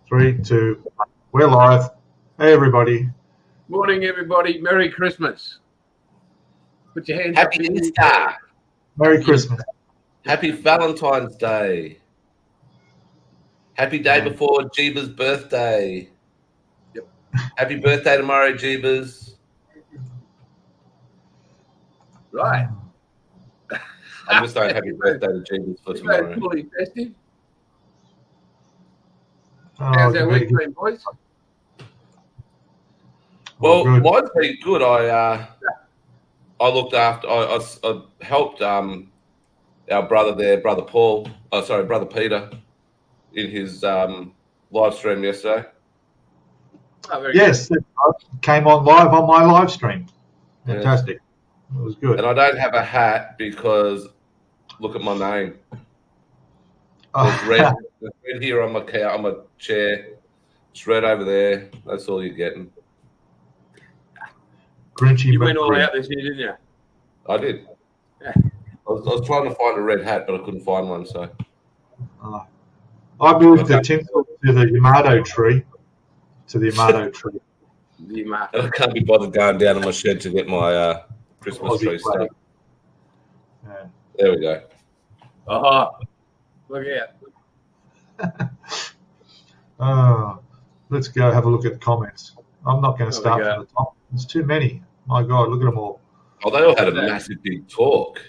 3, 2, 1. We're live. Hey, everybody. Morning, everybody. Merry Christmas. Put your hands Happy up. Easter. Merry Christmas. Happy Valentine's Day. Happy day before Jeebus' birthday. Yep. Happy birthday tomorrow, Jeebus. Right. I'm just saying happy birthday to Jeebus for tomorrow. Fully festive. Oh, How's our week been, boys? Well, good. mine's pretty good. I looked after. I helped our brother there, brother Paul. Brother Peter, in his live stream yesterday. Oh, very Yes, good. it came on live on my live stream. Fantastic. Yes. It was good. And I don't have a hat because look at my name. There's red here on my chair. It's red over there. That's all you're getting. Grinchy. You went all out this year, didn't you? I did. Yeah. I was trying to find a red hat, but I couldn't find one. So I moved the tinsel to the Yamato tree. And I can't be bothered going down in my shed to get my Christmas Aussie tree flag. stuff. Yeah. There we go. Oh, look out. Let's go have a look at the comments. I'm not going to start from the top. There's too many. My God, look at them all. Oh, they all had a massive big talk.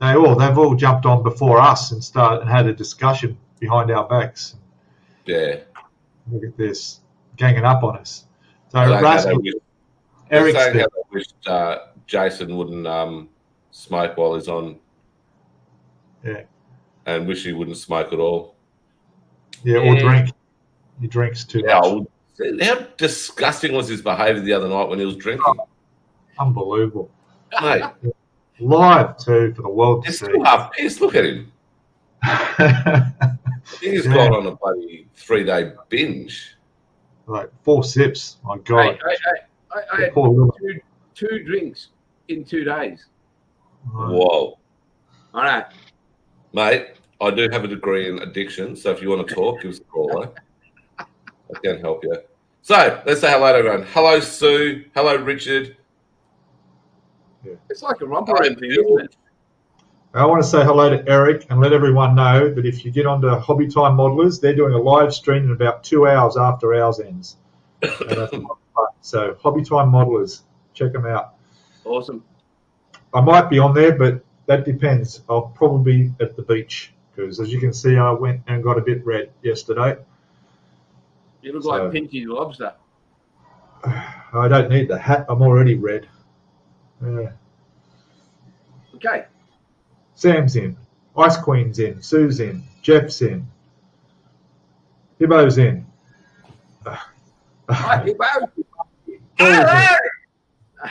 They've all jumped on before us and had a discussion behind our backs. Yeah. Look at this, ganging up on us. So Eric's saying how they wished Jason wouldn't smoke while he's on. Yeah. And wish he wouldn't smoke at all. Yeah, or drink. He drinks too much. How disgusting was his behaviour the other night when he was drinking? Unbelievable. Mate. Live, too, for the world to see. He's still half pissed. Look at him. He's gone on a bloody 3-day binge. Like 4 sips. My God. I had two drinks in 2 days. Whoa. I know. Mate, I do have a degree in addiction, so if you want to talk, give us a call, eh? I can help you. So, let's say hello to everyone. Hello, Sue. Hello, Richard. Yeah. It's like a romper room thing, isn't it? I want to say hello to Eric and let everyone know that if you get onto Hobby Time Modelers, they're doing a live stream in about 2 hours after ours ends. So, Hobby Time Modelers, check them out. Awesome. I might be on there, but that depends. I'll probably be at the beach because, as you can see, I went and got a bit red yesterday. You look like Pinchy the Lobster. I don't need the hat. I'm already red. Yeah. Okay. Sam's in. Ice Queen's in. Sue's in. Jeff's in. Hibbo's in. Hi, Hibbo.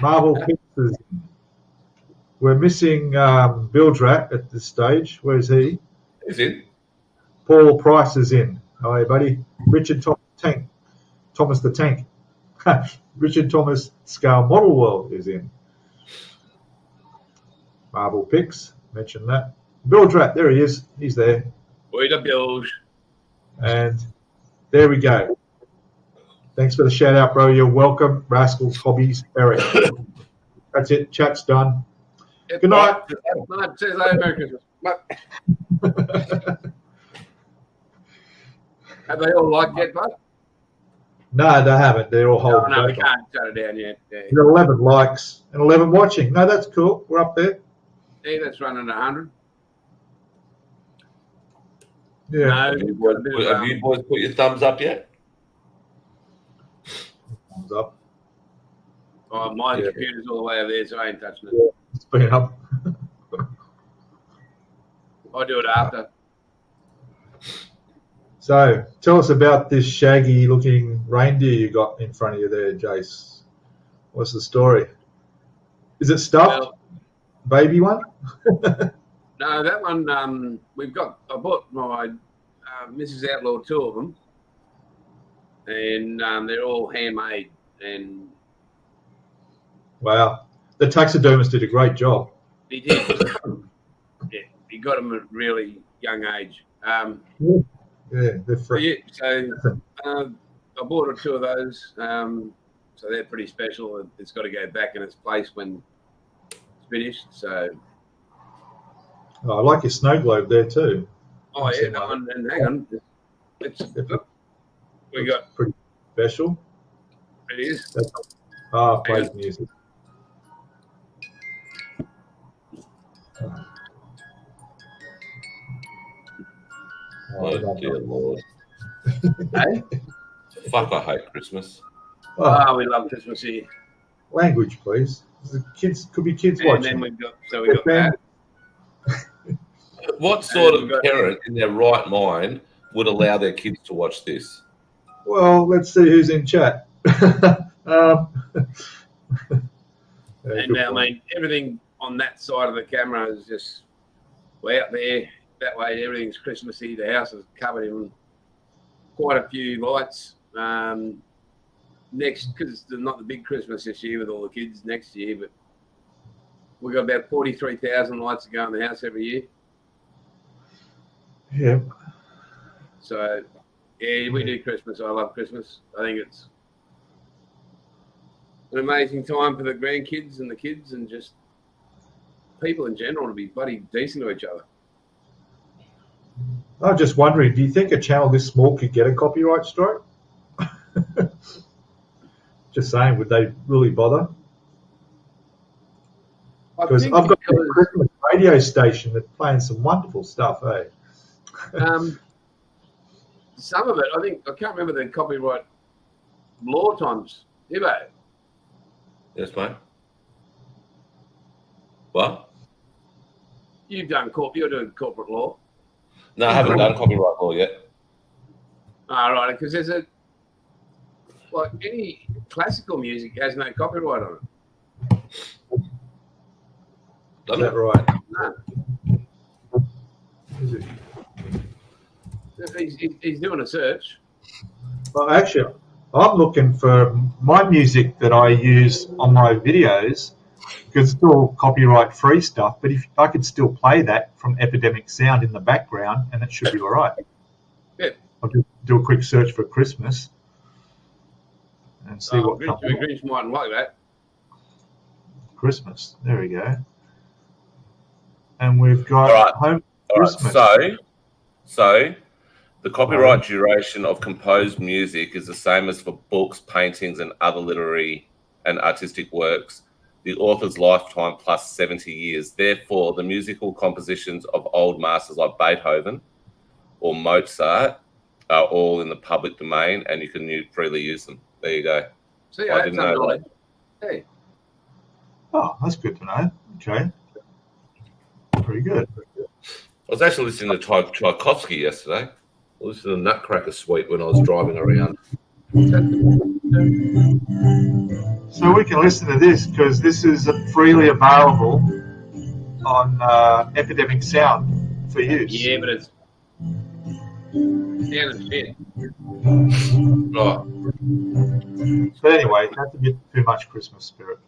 Marvel Pix is in. We're missing Bildrat at this stage. Where's he? He's in. Paul Price is in. Hi, buddy. Richard Thomas the Tank. Richard Thomas Scale Model World is in. Marvel Pix, mentioned that. Bildrat, there he is. He's there. Oi, the Bills. And there we go. Thanks for the shout out, bro. You're welcome. Rascals, Hobbies, Eric. That's it. Chat's done. Good night. Says Merry Christmas. Have they all liked it, bud? No, they haven't. They're all holding No, we back. can't shut it down yet. Yeah. We've got 11 likes and 11 watching. No, that's cool. We're up there. Yeah, that's running 100. Yeah. No, Have you boys put your thumbs up yet? Thumbs up. Oh, my computer's all the way over there, so I ain't touching it. Yeah, it's been up. I'll do it after. So, tell us about this shaggy-looking reindeer you got in front of you there, Jace. What's the story? Is it stuffed? Well, baby one? No, that one, I bought my Mrs. Outlaw 2 of them, and they're all handmade. And wow. The taxidermist did a great job. he did. Yeah, he got them at a really young age. Yeah, they're free. So I bought 2 of those. So they're pretty special. It's got to go back in its place when it's finished. So. Oh, I like your snow globe there too. Oh yeah, that one. And hang on, we got pretty special. It is. Plays music. Oh dear Lord. Hey? Fuck, I hate Christmas. Oh, we love Christmas here. Language, please. The kids could be kids and watching. And then we got that. What sort of parent in their right mind would allow their kids to watch this? Well, let's see who's in chat. And I mean, everything on that side of the camera is just way out there. That way, everything's Christmassy. The house is covered in quite a few lights. Next, because it's not the big Christmas this year with all the kids next year, but we've got about 43,000 lights that go in the house every year. Yeah. So, yeah, we do Christmas. I love Christmas. I think it's an amazing time for the grandkids and the kids and just people in general to be bloody decent to each other. I'm just wondering, do you think a channel this small could get a copyright strike? Just saying, would they really bother? Because I've got a Christmas radio station that's playing some wonderful stuff, eh? Some of it, I can't remember the copyright law times. Ivo. Yes, mate. What? You're doing corporate law. No, I haven't done copyright law yet. All right, because there's any classical music has no copyright on it. Is that right? No. Is it? He's doing a search. Well, actually, I'm looking for my music that I use on my videos because it's all copyright-free stuff. But if I could still play that from Epidemic Sound in the background, and it should be all right. Yeah. I'll just do a quick search for Christmas and see what comes up. Grinch mightn't like that. Christmas. There we go. And we've got home Christmas. So the copyright duration of composed music is the same as for books, paintings, and other literary and artistic works. The author's lifetime plus 70 years. Therefore, the musical compositions of old masters like Beethoven or Mozart are all in the public domain, and you can freely use them. There you go. See, I didn't know that. Hey. Oh, that's good to know. Okay. Pretty good. I was actually listening to Tchaikovsky yesterday. I listened to the Nutcracker Suite when I was driving around. So we can listen to this because this is freely available on Epidemic Sound for use. Yeah, but it's down as shit. Right. But anyway, that's a bit too much Christmas spirit.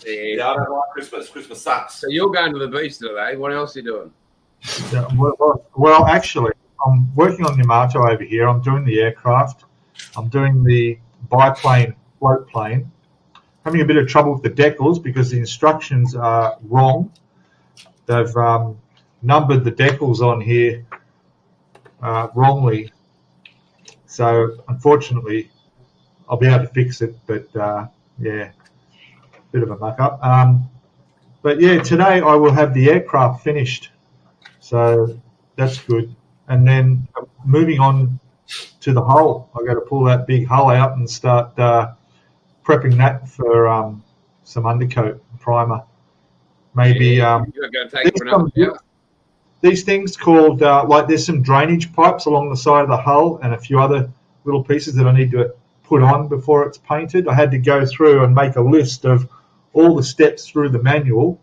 Yeah, I don't like Christmas. Christmas sucks. So you're going to the beach today. What else are you doing? Yeah, well, actually, I'm working on the Yamato over here. I'm doing the aircraft. I'm doing the biplane, float plane. Having a bit of trouble with the decals because the instructions are wrong. They've numbered the decals on here wrongly. So, unfortunately, I'll be able to fix it. But, yeah, bit of a muck-up. But, yeah, today I will have the aircraft finished. So, that's good. And then moving on to the hull. I've got to pull that big hull out and start prepping that for some undercoat primer. Maybe you're going to take these things called like there's some drainage pipes along the side of the hull and a few other little pieces that I need to put on before it's painted. I had to go through and make a list of all the steps through the manual,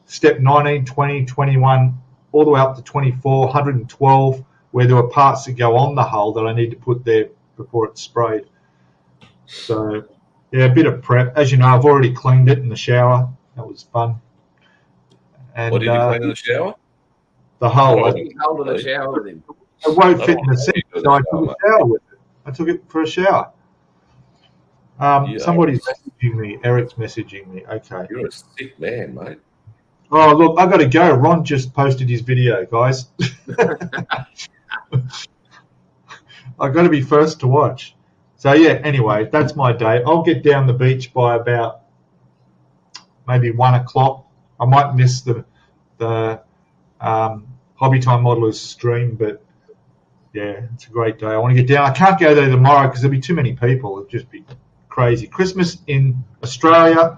step 19, 20, 21, all the way up to 24, 112, where there were parts that go on the hull that I need to put there before it's sprayed. So, yeah, a bit of prep. As you know, I've already cleaned it in the shower. That was fun. And, what did you clean in the shower? The hull. Hold in the shower with him. It won't fit in the sink, so I took a shower with it. I took it for a shower. Somebody's messaging me. Eric's messaging me. Okay. You're a sick man, mate. Oh, look, I've got to go. Ron just posted his video, guys. I've got to be first to watch. So, yeah, anyway, that's my day. I'll get down the beach by about maybe 1 o'clock. I might miss the Hobby Time Modelers stream, but, yeah, it's a great day. I want to get down. I can't go there tomorrow because there'll be too many people. It'll just be crazy. Christmas in Australia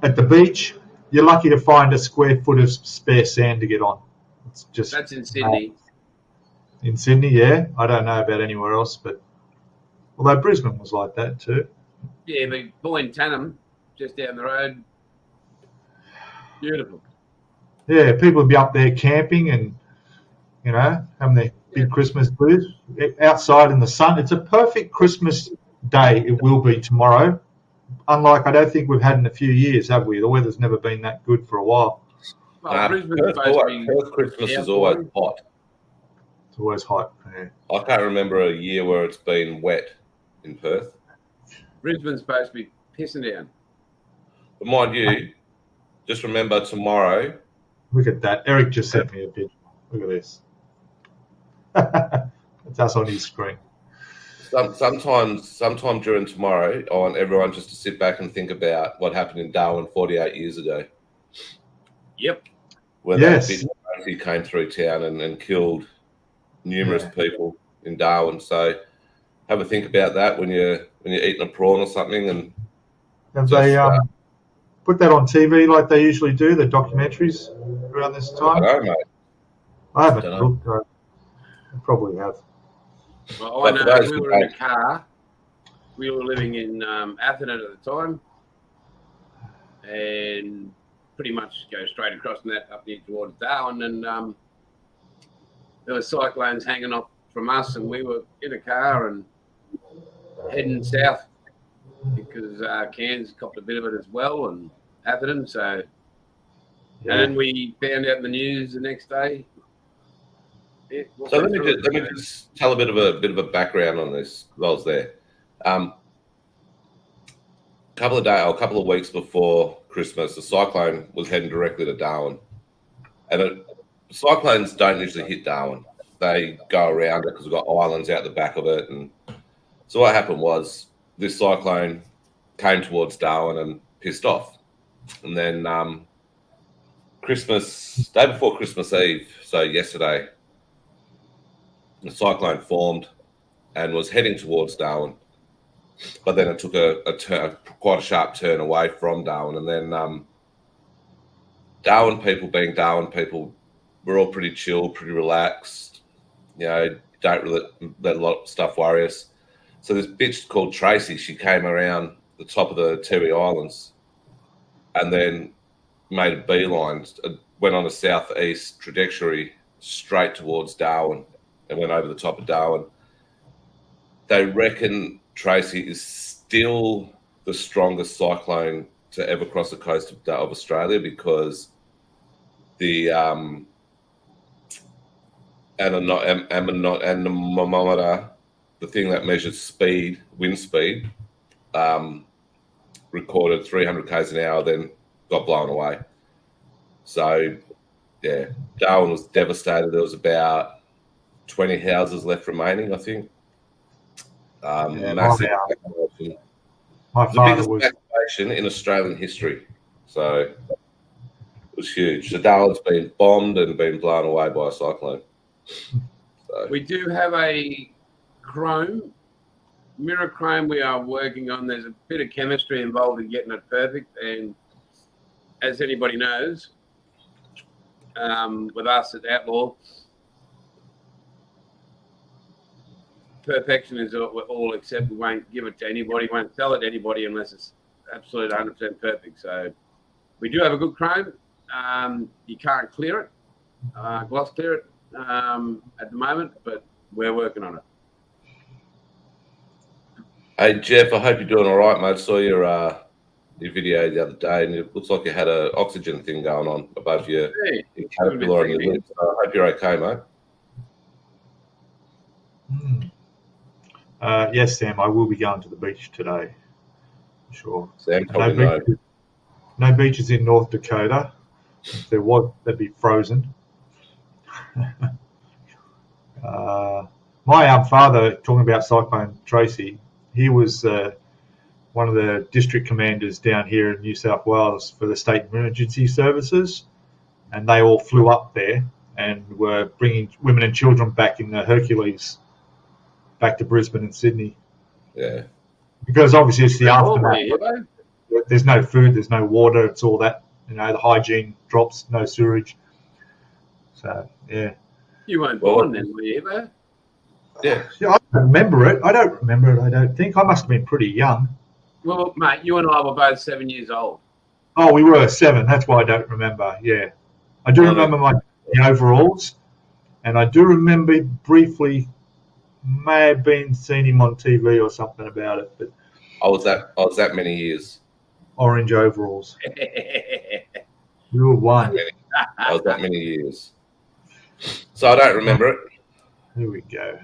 at the beach, you're lucky to find a square foot of spare sand to get on. It's just that's in Sydney. In Sydney, yeah. I don't know about anywhere else, but although Brisbane was like that too. Yeah, but Point Tannum, just down the road, beautiful. Yeah, people would be up there camping and, you know, having their big Christmas booze outside in the sun. It's a perfect Christmas day. It will be tomorrow. Unlike, I don't think we've had in a few years, have we? The weather's never been that good for a while. Well, Perth Christmas is always hot. It's always hot. Yeah. I can't remember a year where it's been wet in Perth. Brisbane's supposed to be pissing down. But mind you, just remember tomorrow. Look at that. Eric just sent me a picture. Look at this. It's us on his screen. Sometime during tomorrow, I want everyone just to sit back and think about what happened in Darwin 48 years ago. Yep. When that big crazy came through town and killed numerous people in Darwin. So have a think about that when you're eating a prawn or something. And have they put that on TV like they usually do, the documentaries around this time? I don't know, mate. I haven't looked. I probably have. Well, I know we were in a car. We were living in Atherton at the time, and pretty much go straight across from that up near towards Darwin, and there were cyclones hanging off from us, and we were in a car and heading south because Cairns copped a bit of it as well, and Atherton. So, and then we found out in the news the next day. So let me just tell a bit of a background on this while I was there. A couple of weeks before Christmas, the cyclone was heading directly to Darwin, and cyclones don't usually hit Darwin. They go around it because we've got islands out the back of it, and so what happened was this cyclone came towards Darwin and pissed off, and then day before Christmas Eve, so yesterday, the cyclone formed and was heading towards Darwin, but then it took a turn, quite a sharp turn away from Darwin, and then Darwin people, being Darwin people, we're all pretty chill, pretty relaxed. You know, don't really let a lot of stuff worry us. So this bitch called Tracy, she came around the top of the Tiwi Islands, and then made a beeline, went on a southeast trajectory straight towards Darwin, and went over the top of Darwin. They reckon Tracy is still the strongest cyclone to ever cross the coast of Australia, because the anemometer, the thing that measures speed, wind speed, recorded 300 k's an hour, then got blown away. So, yeah, Darwin was devastated. There was about 20 houses left remaining, I think. Massive evacuation. It was the biggest evacuation in Australian history. So it was huge. So Darwin's been bombed and been blown away by a cyclone. So. We do have a mirror chrome we are working on. There's a bit of chemistry involved in getting it perfect. And as anybody knows, with us at Outlaw, perfection is all except we won't give it to anybody, won't sell it to anybody unless it's absolute 100% perfect. So we do have a good chrome. You can't clear it, gloss clear it at the moment, but we're working on it. Hey Jeff, I hope you're doing all right, mate. I saw your video the other day, and it looks like you had an oxygen thing going on above your caterpillar on your lips. So I hope you're okay, mate. Yes, Sam, I will be going to the beach today. Sure. Sam probably No beaches in North Dakota. If there was, they'd be frozen. My father, talking about Cyclone Tracy, he was one of the district commanders down here in New South Wales for the state emergency services, and they all flew up there and were bringing women and children back in the Hercules back to Brisbane and Sydney. Yeah. Because obviously it's the aftermath. There's no food, there's no water, it's all that, the hygiene drops, no sewage. So, yeah. You weren't born then, were you, ever? Yeah. I don't remember it. I don't think. I must have been pretty young. Well, mate, you and I were both 7 years old. Oh, we were 7. That's why I don't remember. Yeah. I do remember my overalls, and I do remember briefly may have been seen him on TV or something about it. But I was that many years. Orange overalls. You were 1. I was that many years. So I don't remember it. Here we go.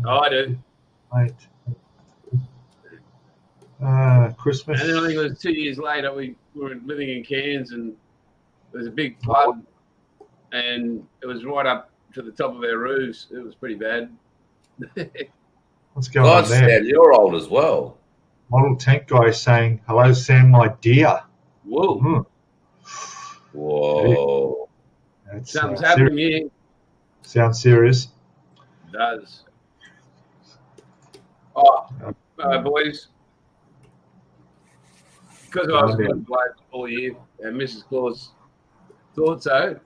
Oh, I do. Right. Christmas. And then I think it was 2 years later, we were living in Cairns, and there was a big flood, and it was right up to the top of our roofs. It was pretty bad. What's going on there? Sam, you're old as well. Model tank guy saying, "Hello, Sam, my dear." Whoa. Whoa. Something's happening here. Sounds serious. It does. Oh, boys. Because I was a good bloke all year, and Mrs. Claus thought so.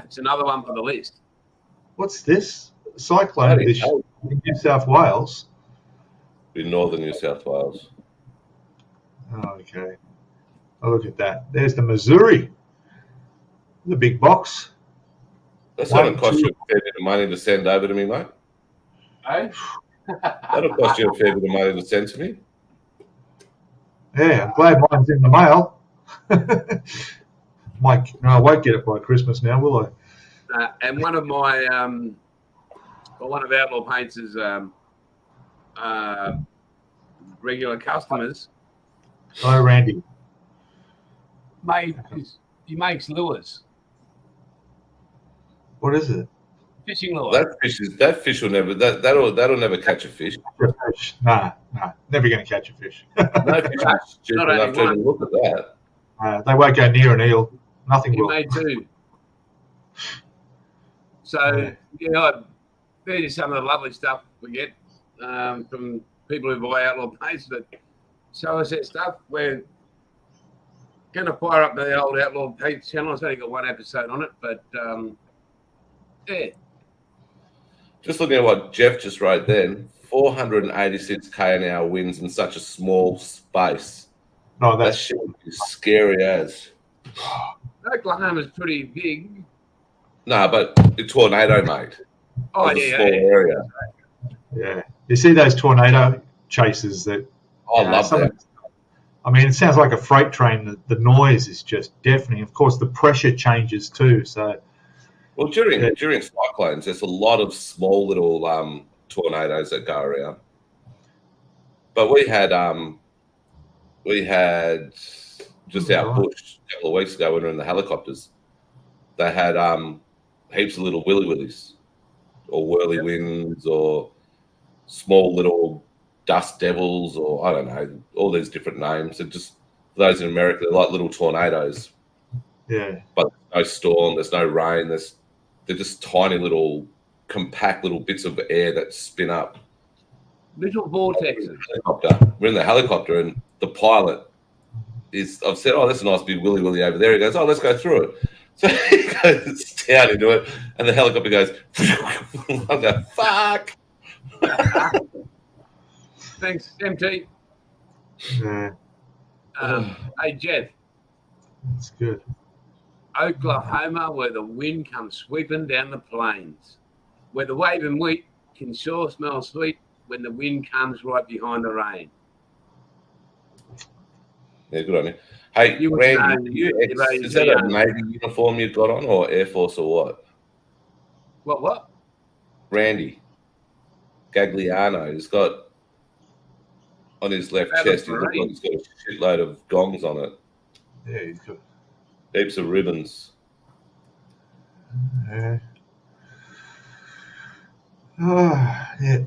It's another one for the list. What's this? Cyclone edition in New South Wales. In northern New South Wales. Oh, okay. Oh, look at that. There's the Missouri. The big box. That's not going to cost you a fair bit of money to send over to me, mate. Hey? That'll cost you a fair bit of money to send to me. Yeah, I'm glad mine's in the mail. Mike, no, I won't get it by Christmas now, will I? And one of my, one of Outlaw Paints' regular customers. Hi, Randy. He makes lures. What is it? Fishing lure. That fish will never. That'll never catch a fish. Nah, never going to catch a fish. No fish is stupid enough to even look at that. They won't go near an eel. Nothing will. He made 2. So there's some of the lovely stuff we get from people who buy Outlaw Paints that show us that stuff. We're going to fire up the old Outlaw Paints channel. It's only got 1 episode on it, but yeah. Just looking at what Jeff just wrote then, 486 km/h winds in such a small space. No, that shit is scary as. Oklahoma's pretty big. No, but the tornado, mate. Oh, it's a small area. Yeah. You see those tornado chases that... I love that. I mean, it sounds like a freight train. The noise is just deafening. Of course, the pressure changes too, so... Well, during cyclones, there's a lot of small little tornadoes that go around. But we had just out bush a couple of weeks ago when we were in the helicopters. They had heaps of little willy willies, or whirlywinds, or small little dust devils, or I don't know, all these different names. And just for those in America, they're like little tornadoes. Yeah. But there's no storm, there's no rain, they're just tiny little, compact little bits of air that spin up. Little vortexes. We're in the helicopter, and the pilot I've said, oh, that's a nice big willy willy over there. He goes, oh, let's go through it. So he goes down into it, and the helicopter goes, I go, fuck. Thanks, MT. Yeah. Hey, Jeff. That's good. Oklahoma, where the wind comes sweeping down the plains, where the waving wheat can sure smell sweet when the wind comes right behind the rain. Yeah, good on you. Hey, Randy, is that a Navy uniform you've got on, or Air Force, or what? What? Randy Gagliano. He's got on his left chest. He's got a shitload of gongs on it. Yeah, he's got heaps of ribbons. Yeah. Oh, yeah.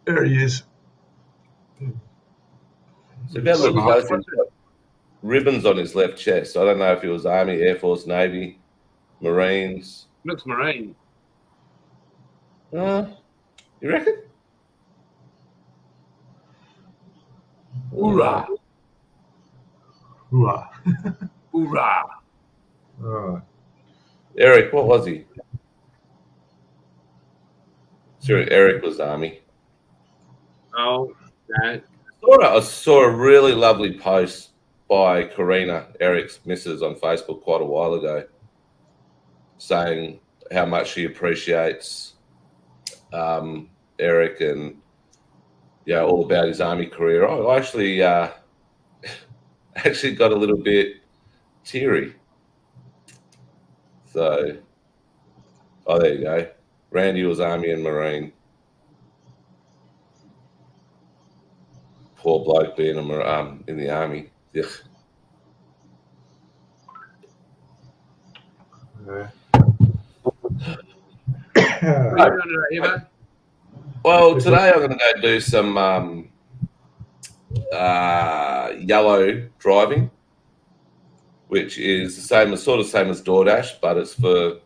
There he is. So if you look close, he's got ribbons on his left chest. I don't know if he was Army, Air Force, Navy, Marines. Looks Marine. You reckon? Hoorah! Hoorah. Hoorah! All right. Eric, what was he? Sure, Eric was Army. Oh, no. I saw a really lovely post by Karina, Eric's missus, on Facebook quite a while ago, saying how much she appreciates Eric and all about his Army career. I actually actually got a little bit teary. So, there you go. Randy was Army and Marine. Poor bloke being in the Army. Ugh. Yeah. Well, today I'm going to go do some yellow driving, which is sort of the same as DoorDash, but it's for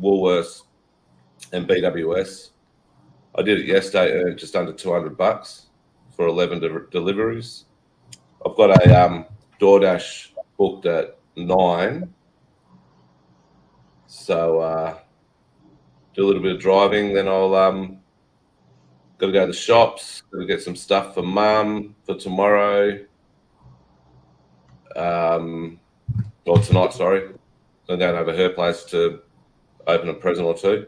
Woolworths and BWS. I did it yesterday, earned just under $200 for 11 deliveries. I've got a DoorDash booked at 9, so do a little bit of driving. Then I'll got to go to the shops, got to get some stuff for Mum for tomorrow. Or tonight, sorry. I'm going over her place to open a present or two.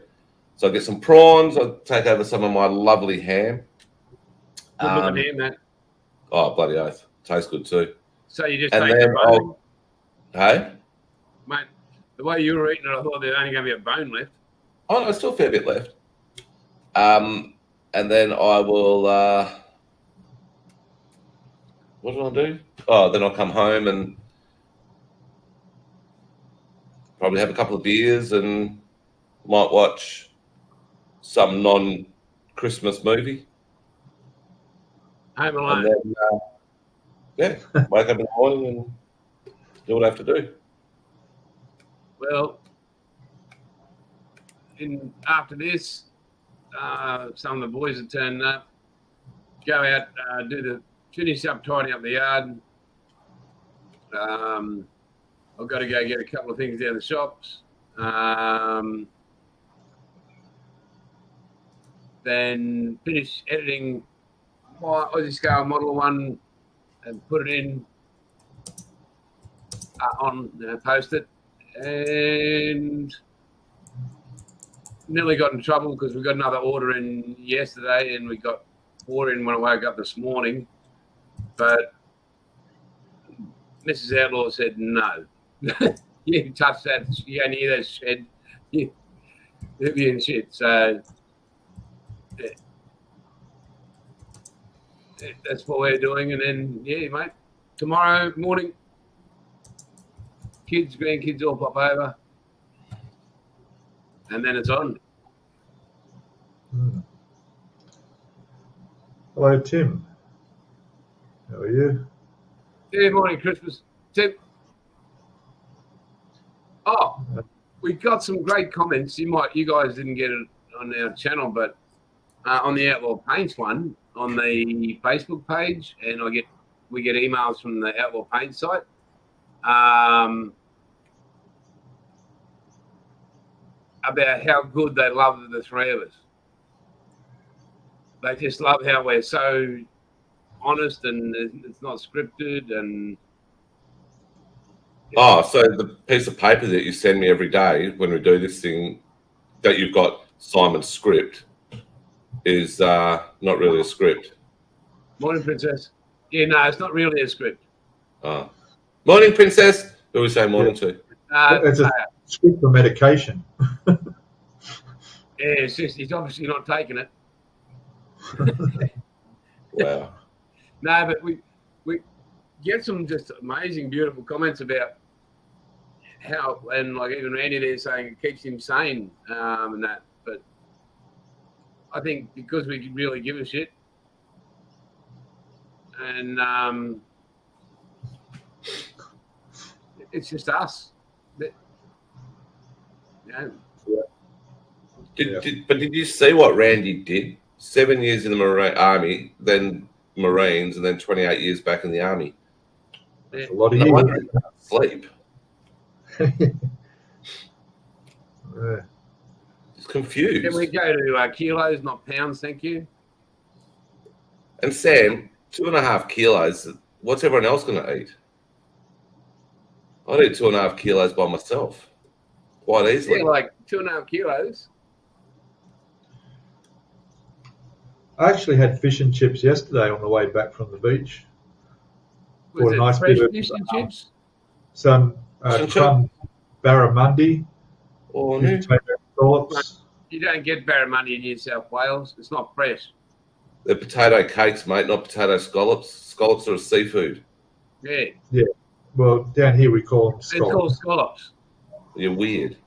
So I'll get some prawns. I'll take over some of my lovely ham. Good looking ham, mate. Oh, bloody oath. Tastes good too. So you just and take then the bone? Hey? Mate, the way you were eating it, I thought there was only going to be a bone left. Oh, no, there's still a fair bit left. And then I will... what do I do? Oh, then I'll come home and probably have a couple of beers and might watch some non-Christmas movie. Home Alone. And then, wake up in the morning and do what I have to do. Well, after this, some of the boys will turn up, go out, finish up, tidying up the yard. I've got to go get a couple of things down the shops. Then finish editing my Aussie scale Model 1 and put it in post it. And nearly got in trouble because we got another order in yesterday and we got 4 in when I woke up this morning. But Mrs. Outlaw said, no. You can touch that. You can't hear that shed. You'll be in shit. So that's what we're doing. And then, mate, tomorrow morning, grandkids all pop over. And then it's on. Hello, Tim. How are you? Good morning, Christmas. Tim. Oh, we got some great comments. You guys didn't get it on our channel, but on the Outlaw Paints one on the Facebook page, and we get emails from the Outlaw Paint site. About how good they love the three of us. They just love how we're so honest and it's not scripted. And so the piece of paper that you send me every day when we do this thing that you've got Simon's script is not really a script. Morning, Princess. Yeah, no, it's not really a script. Oh. Morning, Princess. Who we say morning to? It's a script for medication. Yeah, it's just he's obviously not taking it. Wow. No, but we get some just amazing, beautiful comments about how, and like even Randy there saying it keeps him sane and that. But I think because we really give a shit, and it's just us. That, you know. But did you see what Randy did? 7 years in the Army, then Marines, and then 28 years back in the Army. That's a lot of No years. wonder he can't sleep. Yeah. He's confused. Can we go to kilos, not pounds? Thank you. And Sam, 2.5 kilos. What's everyone else going to eat? I'd eat 2.5 kilos by myself quite easily. Yeah, like 2.5 kilos. I actually had fish and chips yesterday on the way back from the beach. Was a it nice fresh bit of, fish and chips? Some crumb barramundi, Oh, with potato scallops. You don't get barramundi in New South Wales. It's not fresh. They're potato cakes, mate, not potato scallops. Scallops are a seafood. Yeah. Yeah. Well, down here we call them They're called scallops. scallops. You're weird.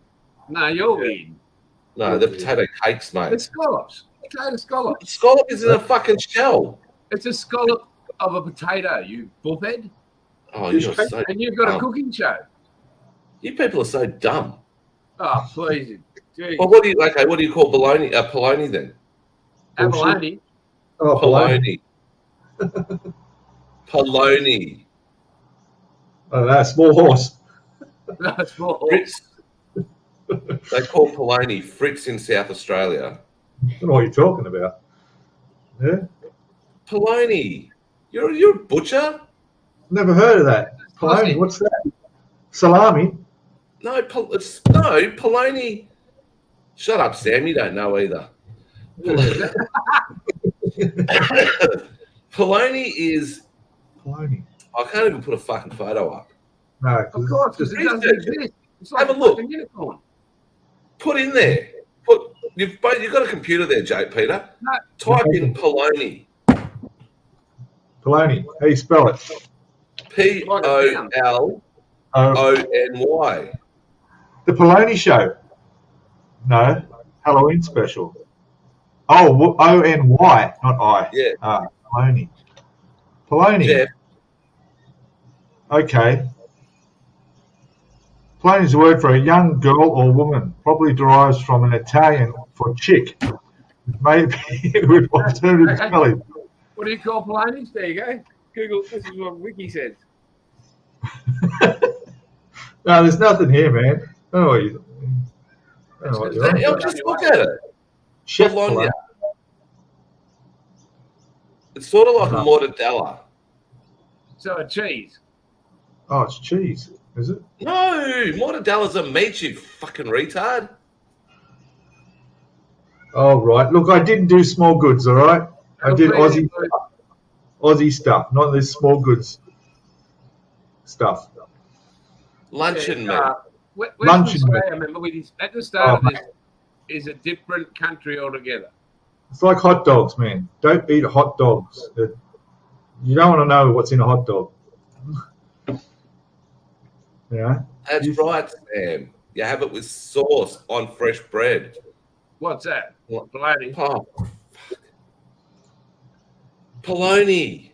No, you're weird. No, they're potato cakes, They're mate. scallops. Potato scallops. Scallop is in a fucking shell. It's a scallop of a potato, you bullhead. Oh, you're so And you've got a dumb. cooking show. You people are so dumb. Oh, please. Jeez. Well, what do you call bologna? Polony then? Abalone. Oh, bologna. Polony. Polony. Oh, that's small horse. That's more. Fritz. They call polony Fritz in South Australia. I don't know what you're talking about. Yeah. Polony. You're a butcher? Never heard of that. Polony, what's that? Salami? No, polony. Shut up, Sam. You don't know either. Polony is. Polony. I can't even put a fucking photo up. No, Of course, because it doesn't exist. It's like Have a look. fucking unicorn. Put in there. You've got a computer there, Jake Peter. No. Type in polony. Polony. How do you spell it? Polony. The Polony Show. No. Halloween special. Oh, O-N-Y, not I. Yeah. Polony. Polony. Jeff. Okay. Polony is a word for a young girl or woman, probably derives from an Italian for chick. Maybe with alternative spelling. What do you call polonies? There you go. Google, this is what Wiki says. No, there's nothing here, man. Oh, Just look at it. Chef Bologna. Polony. It's sort of like a mortadella. So a cheese. Oh, it's cheese, is it? No, mortadella's a meat, you fucking retard. Oh, right. Look, I didn't do small goods, all right? I did Aussie stuff, not this small goods stuff. Luncheon meat. Luncheon meat. Remember, at the start of this is a different country altogether. It's like hot dogs, man. Don't eat hot dogs. You don't want to know what's in a hot dog. Yeah. That's right, Sam. You have it with sauce on fresh bread. What's that? Bologna. Oh, polony.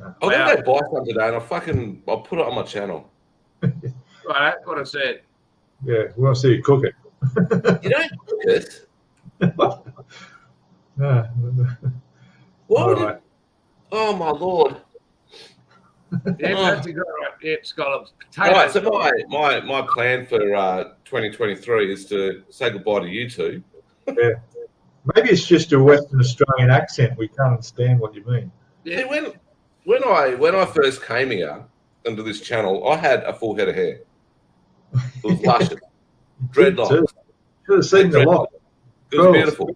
I'm going to go buy some today and I'll put it on my channel. Right, that's what I said. Yeah, we want to see you cook it. You don't cook it. Yeah. Why would Right. it? Oh, my Lord. Yeah, that's a good right. Yeah, scallops. All right, so my plan for 2023 is to say goodbye to you two. Yeah. Maybe it's just a Western Australian accent. We can't understand what you mean. Yeah. See, when I first came here into this channel, I had a full head of hair. It was luscious. Dreadlocks. Should have seen the lot. It was beautiful.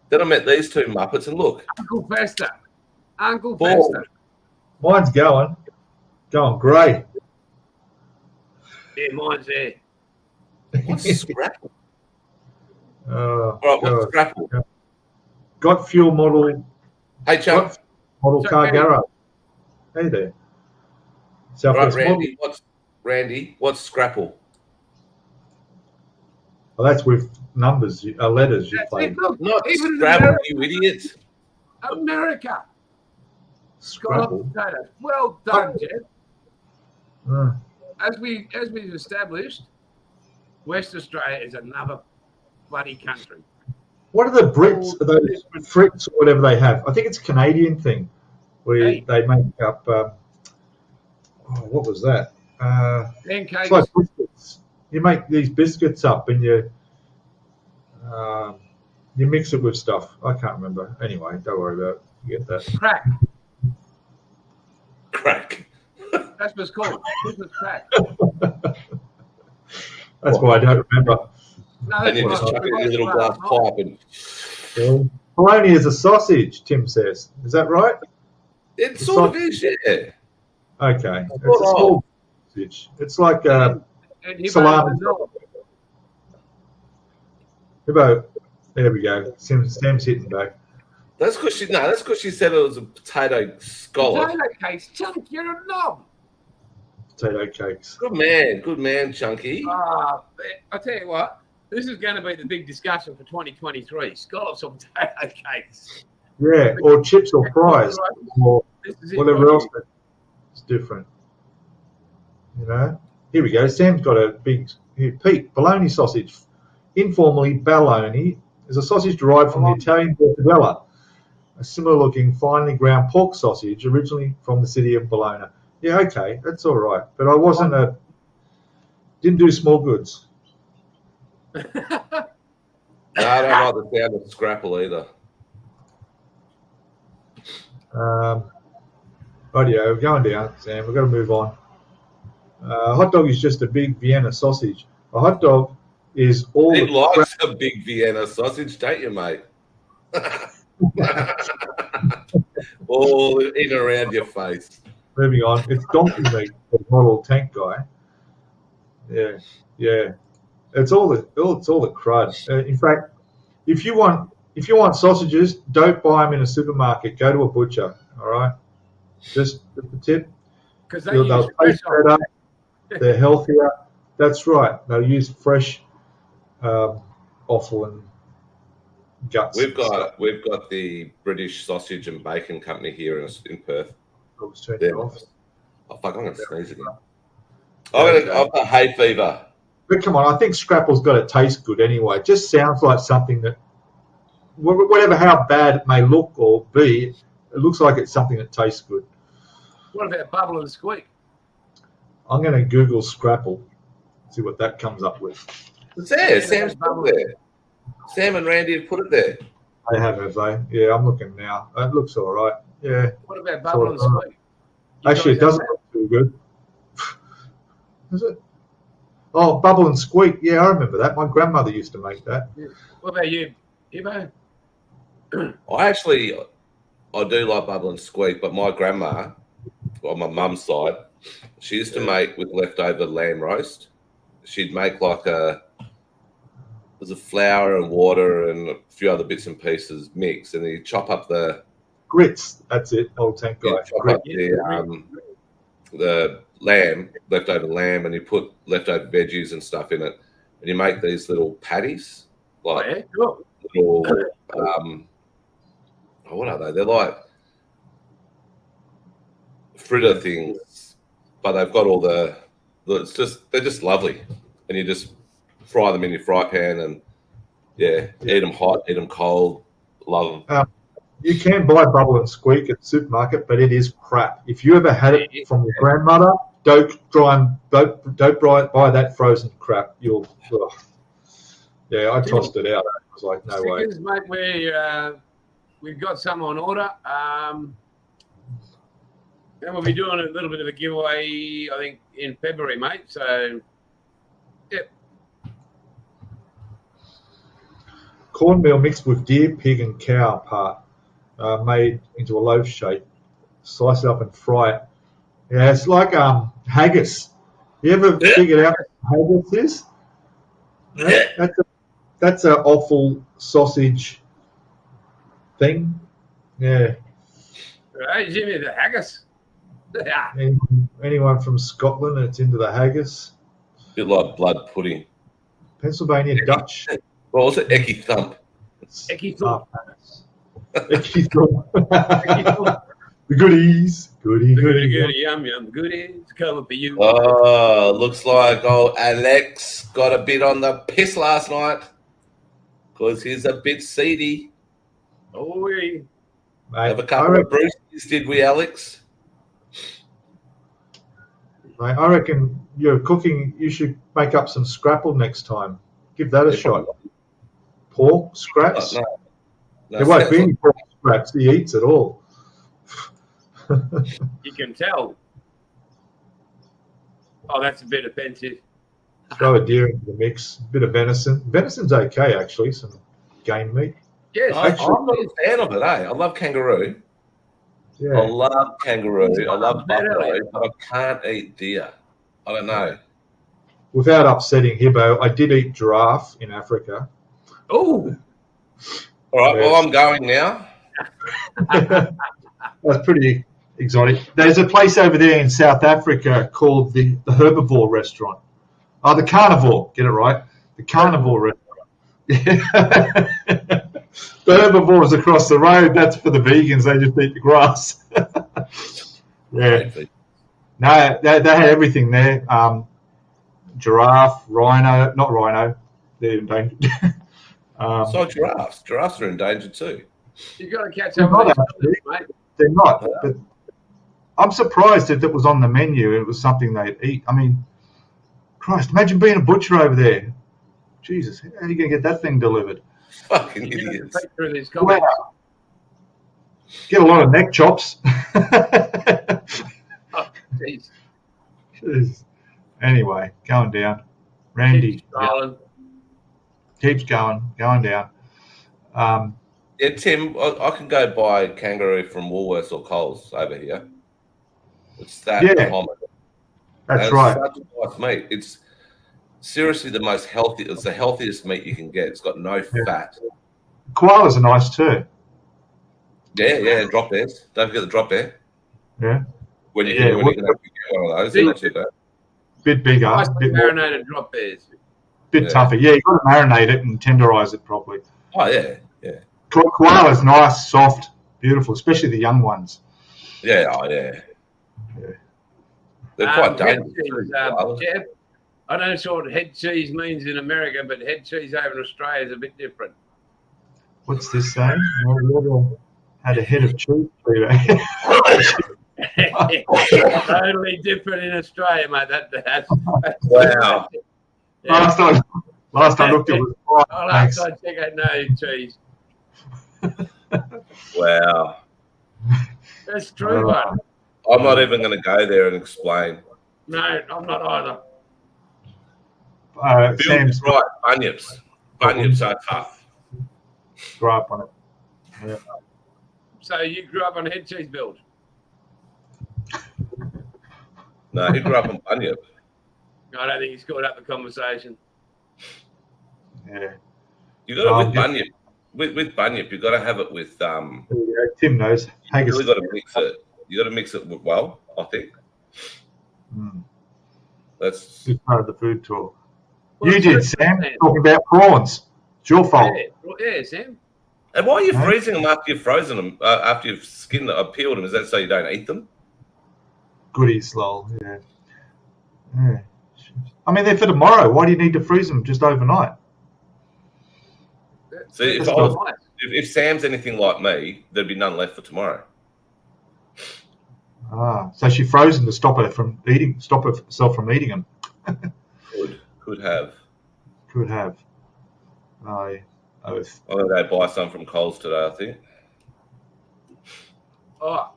Then I met these two Muppets, and look. Uncle Fester. Uncle Bald. Fester. Mine's going grey. Yeah, mine's there. What's scrap? All right, what's Scrapple? Got fuel model. Hey, Chuck. Model car garage. Hey there. Right, Randy, what's Scrapple? Well, that's with numbers, letters you play. Not Scrabble, you idiot. America. Scrabble. Potatoes. Well done, Jeff. As we've established, West Australia is another bloody country. What are the Brits? Are those Frits or whatever they have? I think it's a Canadian thing where they make up. What was that? Pancakes. It's like biscuits. You make these biscuits up and you mix it with stuff. I can't remember. Anyway, don't worry about it. You get that. Crack. That's what it's called. Business crack. That's why I don't remember. No, and you just chuck it in your little glass pipe and. Bologna is a sausage, Tim says. Is that right? It sort of is, yeah. Okay. It's a small sausage. It's like salami. Hibbo. There we go. Sam's hitting back. That's because she said it was a potato scallop. Potato cakes, Chunk, you're a knob. Potato cakes. Good man, Chunky. I'll tell you what. This is going to be the big discussion for 2023. Scallops or potato cakes. Yeah, or chips or fries, or whatever else that's different. You know? Here we go. Sam's got a big... Here, Pete, bologna sausage. Informally, baloney is a sausage derived from the Italian mortadella, a similar-looking, finely ground pork sausage originally from the city of Bologna. Yeah, okay, that's all right. But I didn't do small goods. No, I don't like the sound of Scrapple either. Rightio, we're going down, Sam. We've got to move on. A hot dog is just a big Vienna sausage. A hot dog is all... It likes a big Vienna sausage, don't you, mate? All in around your face. Moving on. It's donkey meat, the model tank guy. Yeah. It's all the crud. In fact, if you want sausages, don't buy them in a supermarket. Go to a butcher. All right, just the tip. Because they'll taste better. They're healthier. That's right. They'll use fresh offal and guts. We've got the British Sausage and Bacon Company here in Perth. Oh fuck! I'm gonna sneeze again. I've got hay fever. But come on, I think Scrapple's got to taste good anyway. It just sounds like something that, whatever how bad it may look or be, it looks like it's something that tastes good. What about Bubble and Squeak? I'm going to Google Scrapple, see what that comes up with. It's there. Sam's put it there. Sam and Randy have put it there. They have they? Yeah, I'm looking now. It looks all right. Yeah. What about Bubble and Squeak? Actually, it doesn't look too good. Is it? Oh, Bubble and Squeak. Yeah, I remember that. My grandmother used to make that. Yeah. What about you, Ivo? I do like Bubble and Squeak, but my grandma, on my mum's side, she used to make with leftover lamb roast. She'd make like there's a flour and water and a few other bits and pieces mix, and then you chop up the grits. That's it, old tank guy. Yeah, chop up the leftover lamb, and you put leftover veggies and stuff in it, and you make these little patties, like little what are they? They're like fritter things, but they've got all they're just lovely, and you just fry them in your fry pan, and eat them hot, eat them cold, love them. You can buy Bubble and Squeak at the supermarket, but it is crap. If you ever had it from your grandmother, don't buy that frozen crap. I tossed it out. I was like, no way. Mate, we've got some on order. And we'll be doing a little bit of a giveaway, I think, in February, mate. So, yep. Cornmeal mixed with deer, pig, and cow part. Made into a loaf shape, slice it up and fry it. Yeah, it's like haggis. You ever figured out what haggis is? That's an offal sausage thing. Yeah. Right, Jimmy, the haggis. Yeah. Anyone from Scotland that's into the haggis? Bit like blood pudding. Pennsylvania Dutch. What was it? Ecky thump. Ecky thump. Ecky thump. The goodies. Goody. Yum, goodies coming for you. Oh, looks like old Alex got a bit on the piss last night because he's a bit seedy. Oh, yeah. Have a couple of Bruce's, did we, Alex? Mate, I reckon you're cooking. You should make up some scrapple next time. Give that a shot. Pork scraps? No, there won't be any pork scraps. He eats it all. You can tell. Oh, that's a bit offensive. Throw a deer into the mix. A bit of venison. Venison's okay, actually. Some game meat. Yes, actually, I'm not a fan of it, I love kangaroo. Yeah. I love kangaroo. I love buffalo, but I can't eat deer. I don't know. Without upsetting Hibbo, I did eat giraffe in Africa. Oh. All right, well, I'm going now. That's pretty exotic. There's a place over there in South Africa called the Herbivore Restaurant. Oh, the Carnivore. Get it right. The Carnivore Restaurant. The herbivores across the road, that's for the vegans. They just eat the grass. Yeah. No, they had everything there. Giraffe, rhino, not rhino. They're endangered. So giraffes. Giraffes are endangered too. You've got to catch up with these mate. They're not. But I'm surprised that it was on the menu. It was something they'd eat. I mean, Christ, imagine being a butcher over there. Jesus, how are you going to get that thing delivered? Fucking idiots. Wow. Get a lot of neck chops. Oh, jeez. Anyway, going down. Randy keeps going down. Yeah, Tim, I can go buy kangaroo from Woolworths or Coles over here. It's that common. That's right. It's such a nice meat. It's seriously the most healthy. It's the healthiest meat you can get. It's got no fat. Koalas are nice too. Yeah, drop bears. Don't forget the drop bear. Yeah. When you can get one of those, it's not too bad. Bit bigger. Nice bit marinated drop bears. Bit tougher. Yeah, you've got to marinate it and tenderize it properly. Oh, yeah. Koala's nice, soft, beautiful, especially the young ones. Yeah, They're quite dangerous. Jeff, I don't know what head cheese means in America, but head cheese over in Australia is a bit different. What's this saying? Well, had a head of cheese for Totally different in Australia, mate. That's wow. Yeah. Last I looked, it was fine. Last I checked, I no cheese. Wow. That's true, man. I'm not even going to go there and explain. No, I'm not either. Sam's right. Bunyips are tough. Grew up on it. Yeah. So you grew up on head cheese build? No, he grew up on bunyip. I don't think he's caught up the conversation. Yeah. You got it with bunyip. With bunyip, you got to have it with Tim knows. You really got to mix it. You got to mix it well, I think. That's part of the food talk. Well, you did, Sam. Talking about prawns. It's your fault. Yeah, Sam. And why are you freezing them after you've frozen them? After you've skinned them, peeled them? Is that so you don't eat them? Goodies, lol. Yeah. I mean, they're for tomorrow. Why do you need to freeze them just overnight? See, if Sam's anything like me, there'd be none left for tomorrow. So she froze them to stop herself from eating them. Could have. Oh, I'm going to go buy some from Coles today, I think. Oh.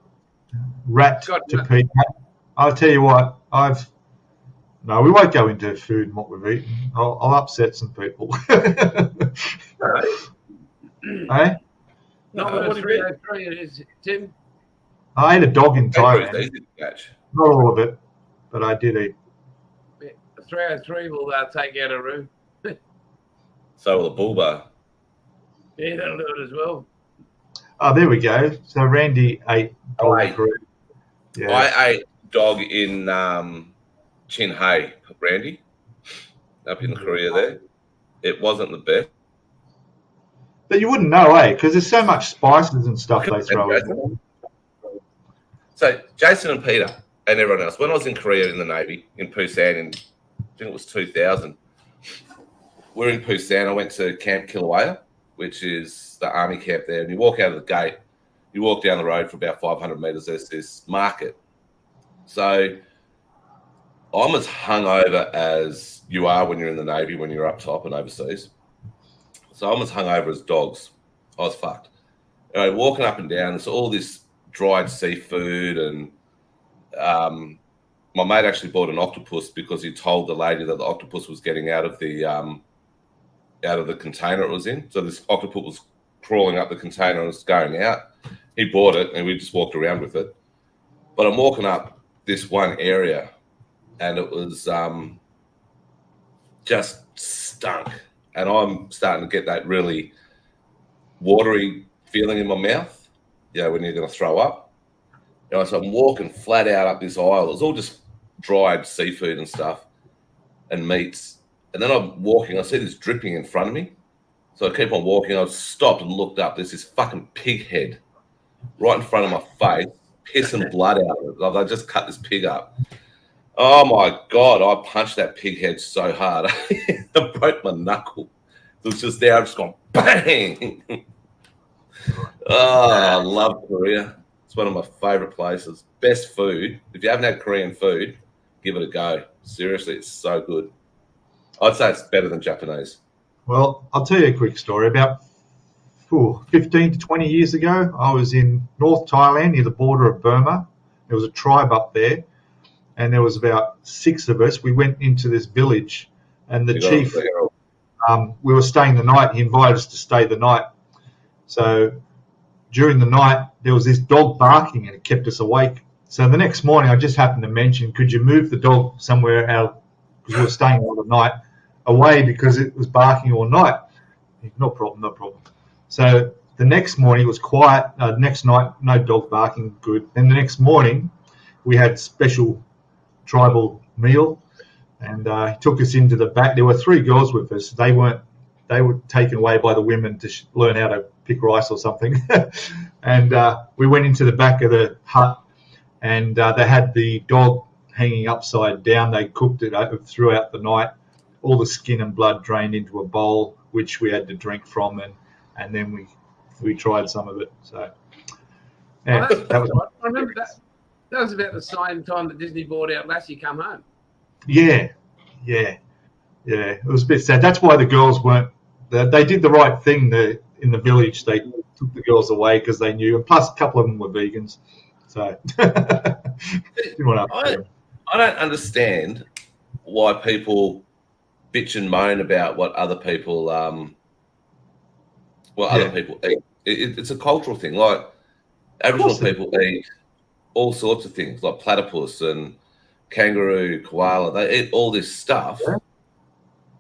Rat to Pete. I'll tell you what, no, we won't go into food and what we've eaten. I'll upset some people. Hey? Not what a 303 it is, Tim. I ate a dog in Thailand. Easy to catch. Not all of it, but I did eat. The 303 will take out a room. So will a bull bar. Yeah, that'll do it as well. Oh, there we go. So Randy ate dog. Yeah. I ate dog in Chinhae, Randy, up in Korea there. It wasn't the best. But you wouldn't know, Because there's so much spices and stuff they throw in. So Jason and Peter and everyone else, when I was in Korea in the Navy, in Busan, I think it was 2000, we're in Busan. I went to Camp Kilauea, which is the army camp there. And you walk out of the gate, you walk down the road for about 500 meters, there's this market. So I'm as hungover as you are when you're in the Navy, when you're up top and overseas. So I'm as hungover as dogs. I was fucked. Walking up and down, there's all this dried seafood, and my mate actually bought an octopus because he told the lady that the octopus was getting out of the container it was in. So this octopus was crawling up the container and was going out. He bought it, and we just walked around with it. But I'm walking up this one area, and it was just stunk. And I'm starting to get that really watery feeling in my mouth, when you're going to throw up. So I'm walking flat out up this aisle. It was all just dried seafood and stuff and meats. And then I'm walking. I see this dripping in front of me. So I keep on walking. I stopped and looked up. There's this fucking pig head right in front of my face, pissing blood out of it. Like I just cut this pig up. Oh my God, I punched that pig head so hard. I broke my knuckle. It was just there. I just gone bang. Oh, I love Korea. It's one of my favorite places. Best food. If you haven't had Korean food, give it a go. Seriously, it's so good. I'd say it's better than Japanese. Well, I'll tell you a quick story. About 15 to 20 years ago, I was in North Thailand near the border of Burma. There was a tribe up there, and there was about 6 of us. We went into this village, and the chief, we were staying the night. He invited us to stay the night. So during the night, there was this dog barking, and it kept us awake. So the next morning, I just happened to mention, could you move the dog somewhere out, because we were staying all the night, away because it was barking all night. No problem. So the next morning, it was quiet. Next night, no dog barking, good. Then the next morning, we had special tribal meal, and he took us into the back. There were 3 girls with us. They were taken away by the women to learn how to pick rice or something. And we went into the back of the hut, and they had the dog hanging upside down. They cooked it throughout the night. All the skin and blood drained into a bowl, which we had to drink from, and then we tried some of it. So yeah, that was. I remember that was about the same time that Disney bought out Lassie Come Home. Yeah. It was a bit sad. That's why the girls weren't. They did the right thing. In the village, they took the girls away because they knew. And plus, a couple of them were vegans. So I don't understand why people bitch and moan about what other people people eat. It's a cultural thing. Like Aboriginal people eat all sorts of things, like platypus and kangaroo, koala. They eat all this stuff,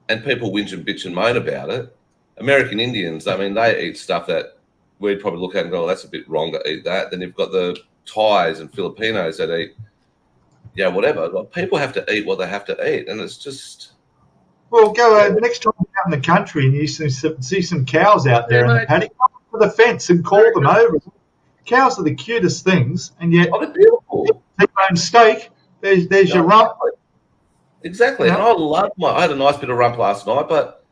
and people whinge and bitch and moan about it. American Indians, I mean, they eat stuff that we'd probably look at and go, oh, that's a bit wrong to eat that. Then you've got the Thais and Filipinos that eat, whatever. Like, people have to eat what they have to eat, and it's just... Well, go next time you're out in the country and you see some cows out there in the paddock, come up to the fence and call them over. Cows are the cutest things, and yet they're beautiful. T-bone steak, there's your rump. Exactly, and I had a nice bit of rump last night, but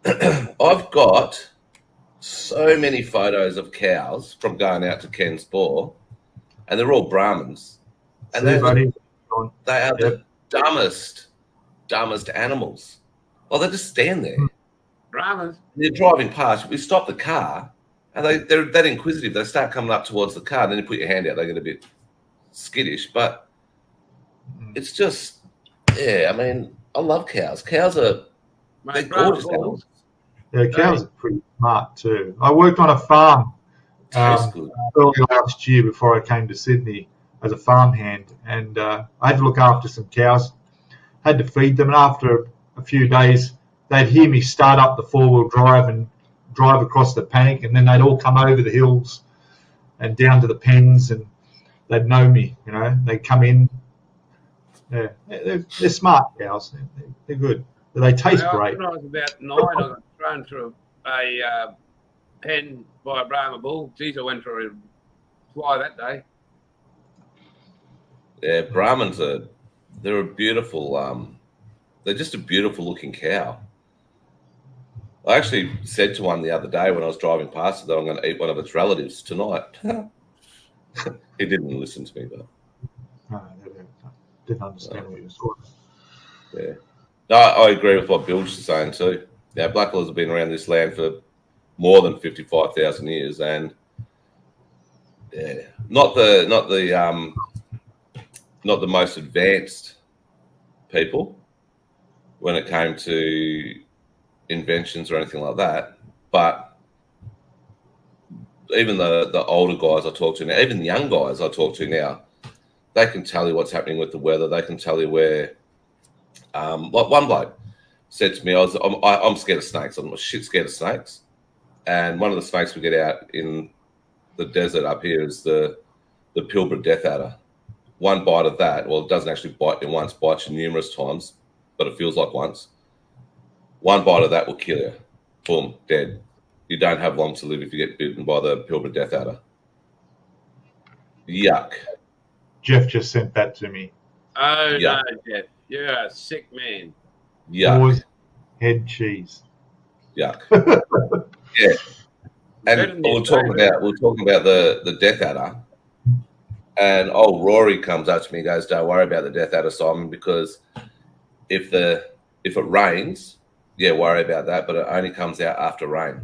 I've got so many photos of cows from going out to Ken's Bore, and they're all Brahmins, and they are the dumbest animals. Well, they just stand there. Brahmins. They're driving past. We stop the car, and they're that inquisitive. They start coming up towards the car, and then you put your hand out. They get a bit skittish, but it's just, I mean, I love cows. Cows are they're gorgeous animals. Yeah, cows are pretty smart too. I worked on a farm early last year before I came to Sydney as a farmhand, and I had to look after some cows. Had to feed them, and after a few days, they'd hear me start up the 4-wheel drive and drive across the paddock, and then they'd all come over the hills and down to the pens, and they'd know me. They'd come in. Yeah, they're smart cows. They're good. They taste great. When I was about 9, I got thrown through a pen by a Brahma bull. Geez, I went for a fly that day. Yeah, Brahmans they're a beautiful. They're just a beautiful looking cow. I actually said to one the other day when I was driving past it that I'm going to eat one of its relatives tonight. He didn't listen to me, but no, didn't understand what you were talking about. Yeah. No, I agree with what Bill's saying too. Yeah, blackfellas have been around this land for more than 55,000 years, and yeah, not the most advanced people when it came to inventions or anything like that, but even the older guys I talk to now, even the young guys I talk to now, they can tell you what's happening with the weather. They can tell you where. Like one bloke said to me, I'm scared of snakes. I'm shit scared of snakes, and one of the snakes we get out in the desert up here is the Pilbara death adder. One bite of that, well, it doesn't actually bite you once, bites you numerous times, but it feels like once. One bite of that will kill you. Boom, dead. You don't have long to live if you get bitten by the Pilbara death adder. Yuck. Jeff just sent that to me. Oh, yuck. No, Jeff. You're a sick man. Yuck. Paws, head cheese. Yuck. Yeah. And we're talking about the death adder. And old Rory comes up to me and goes, "Don't worry about the death adder, Simon, because if it rains, yeah, worry about that, but it only comes out after rain."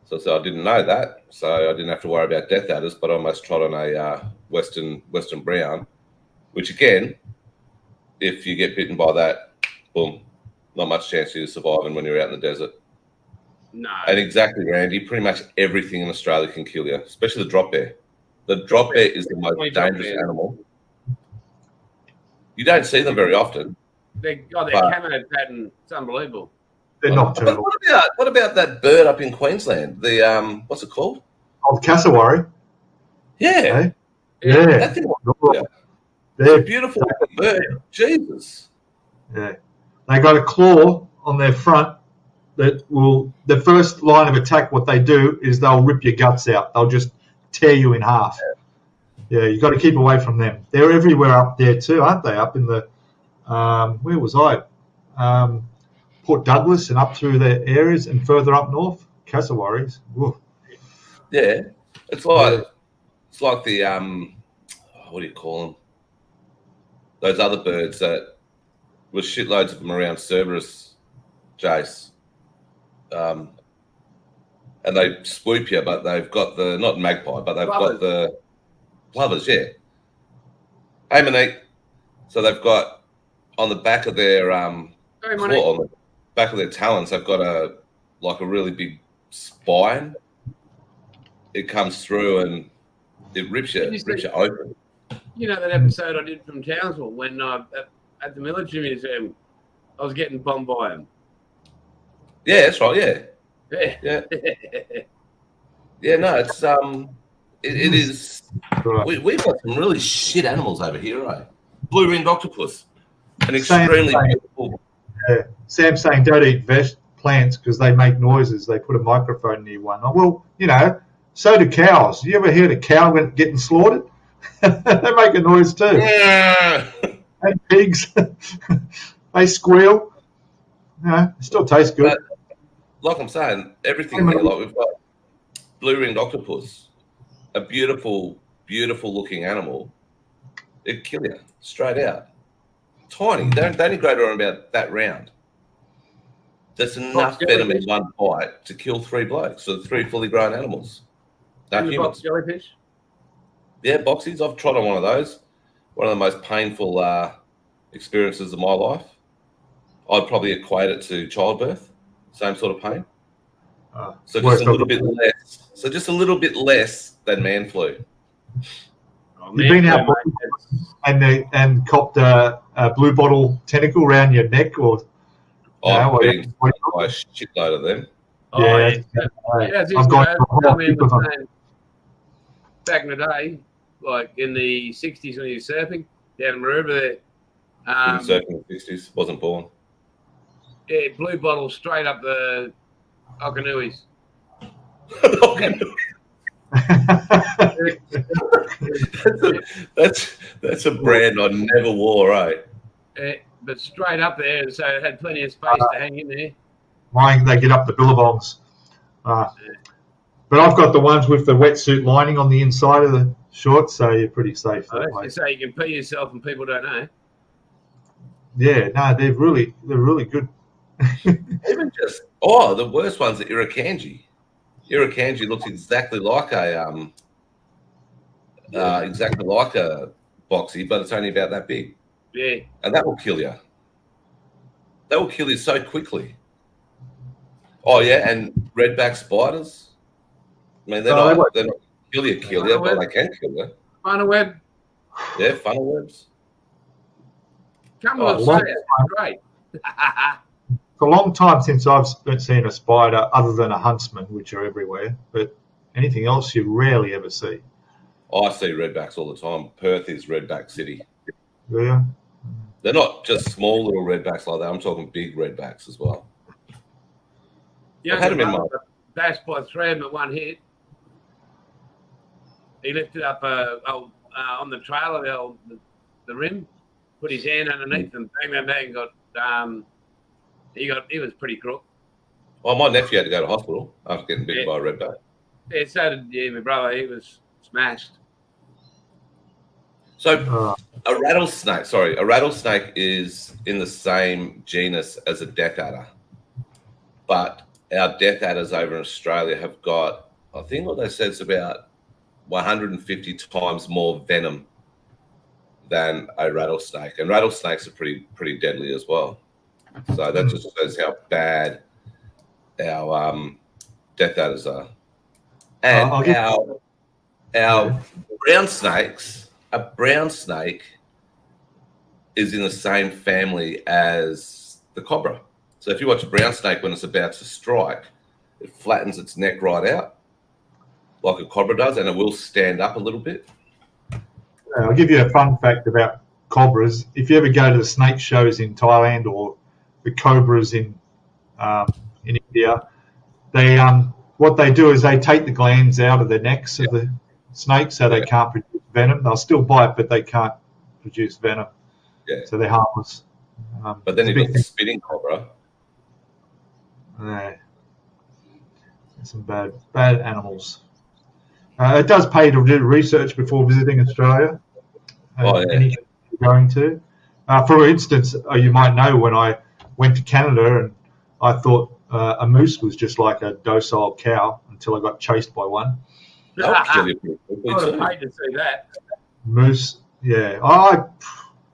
So I didn't know that, so I didn't have to worry about death adders, but I almost trod on a Western brown, which again, if you get bitten by that, boom, not much chance of you surviving when you're out in the desert. No. And exactly, Randy, pretty much everything in Australia can kill you, especially the drop bear. The drop bear is the most dangerous animal. You don't see them very often. Their camo pattern, it's unbelievable. They're nocturnal. What about that bird up in Queensland? The what's it called? Oh, the cassowary. Yeah. Hey? Yeah. That thing, they're a beautiful bird. Jesus. Yeah. They got a claw on their front that will. The first line of attack, what they do is they'll rip your guts out. They'll just tear you in half. Yeah, you got to keep away from them. They're everywhere up there too, aren't they? Up in the where was I? Port Douglas and up through the areas and further up north, cassowaries. Whoa. Yeah, it's like the what do you call them? Those other birds that with shitloads of them around Cerberus, Jace. And they swoop you, but they've got the not magpie, but they've got the plovers. Yeah. Hey, Monique. So they've got on the back of their on the back of their talons, they've got a really big spine. It comes through and it rips you open. You know that episode I did from Townsville when at the military museum, I was getting bombed by them. Yeah, that's right. Yeah. Yeah. Yeah, no, it's it is. We've got some really shit animals over here, right? Blue-ringed octopus, an extremely beautiful. Yeah. Sam's saying don't eat plants because they make noises. They put a microphone near one. Oh, well, so do cows. You ever heard a cow getting slaughtered? They make a noise too. Yeah. And pigs, they squeal. It still tastes good. But, like I'm saying, everything here, like we've got blue-ringed octopus, a beautiful, beautiful looking animal. It'd kill you straight out. Tiny. They only grow to around about that round. There's enough venom in one bite to kill 3 blokes, so 3 fully grown animals. No humans. Jellyfish? Yeah, boxies. I've tried on one of those. One of the most painful experiences of my life. I'd probably equate it to childbirth. Same sort of pain. So just a little bit less. So just a little bit less than man flu. You've been out and copped a blue bottle tentacle around your neck or I've been by a shitload of them. Yeah, I've got back in the day, like in the 60s when he was surfing down in the river there. Surfing in the 60s, wasn't born. Yeah, blue bottle straight up the Okanuis. that's a brand I never wore, right? But straight up there, so it had plenty of space to hang in there. Mine, they get up the billabongs. But I've got the ones with the wetsuit lining on the inside of the shorts, so you're pretty safe. So you can pee yourself and people don't know. Yeah, no, they're really good. Even just the worst one's the Irukandji. Irukandji looks exactly like a boxy, but it's only about that big. Yeah, and that will kill you. That will kill you so quickly. Oh yeah, and redback spiders. I mean, they're not kill you, but they can kill you. Funnel web. Yeah, funnel webs. Come on, great. For a long time since I've seen a spider other than a huntsman, which are everywhere, but anything else you rarely ever see. I see redbacks all the time. Perth is redback city. Yeah. They're not just small little redbacks like that. I'm talking big redbacks as well. Yeah, I've had him in my bashed by 3 of them at one hit. He lifted up on the trailer, the rim, put his hand underneath and bang, he was pretty crook. Well, my nephew had to go to hospital after getting bitten by a redback. Yeah, so did my brother. He was smashed. So a rattlesnake is in the same genus as a death adder. But our death adders over in Australia have got, I think what they said is about 150 times more venom than a rattlesnake. And rattlesnakes are pretty deadly as well. So that just shows how bad our death adders are. And our brown snakes, a brown snake is in the same family as the cobra. So if you watch a brown snake when it's about to strike, it flattens its neck right out like a cobra does, and it will stand up a little bit. I'll give you a fun fact about cobras. If you ever go to the snake shows in Thailand or the cobras in India, they what they do is they take the glands out of the necks of the snake so they can't produce venom. They'll still bite, but they can't produce venom. Yeah. So they're harmless. But then you've got the spitting cobra. Yeah. Some bad animals. It does pay to do research before visiting Australia. Any you're going to. For instance, you might know when I went to Canada and I thought a moose was just like a docile cow until I got chased by one. I would have paid to see that. Moose, yeah.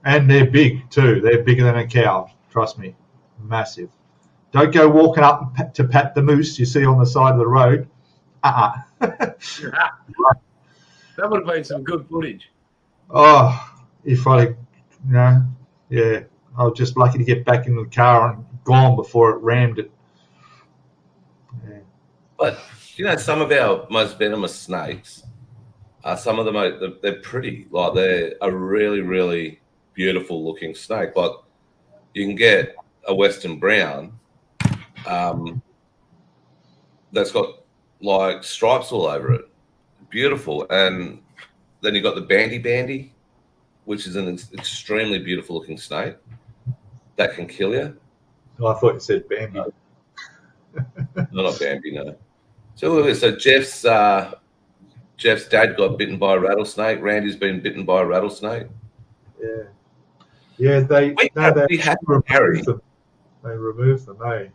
And they're big too. They're bigger than a cow. Trust me, massive. Don't go walking up to pat the moose you see on the side of the road. That would have been some good footage. Oh, if I, I was just lucky to get back in the car and gone before it rammed it. Yeah. But some of our most venomous snakes are some of the they're pretty. Like they're a really, really beautiful looking snake. Like you can get a Western brown that's got like stripes all over it. Beautiful. And then you got the bandy, which is an extremely beautiful looking snake that can kill you. Oh, I thought you said Bambi. No, not Bambi, no. So look at this. So Jeff's dad got bitten by a rattlesnake. Randy's been bitten by a rattlesnake. Yeah. Yeah, they have to carry them. They remove them, eh?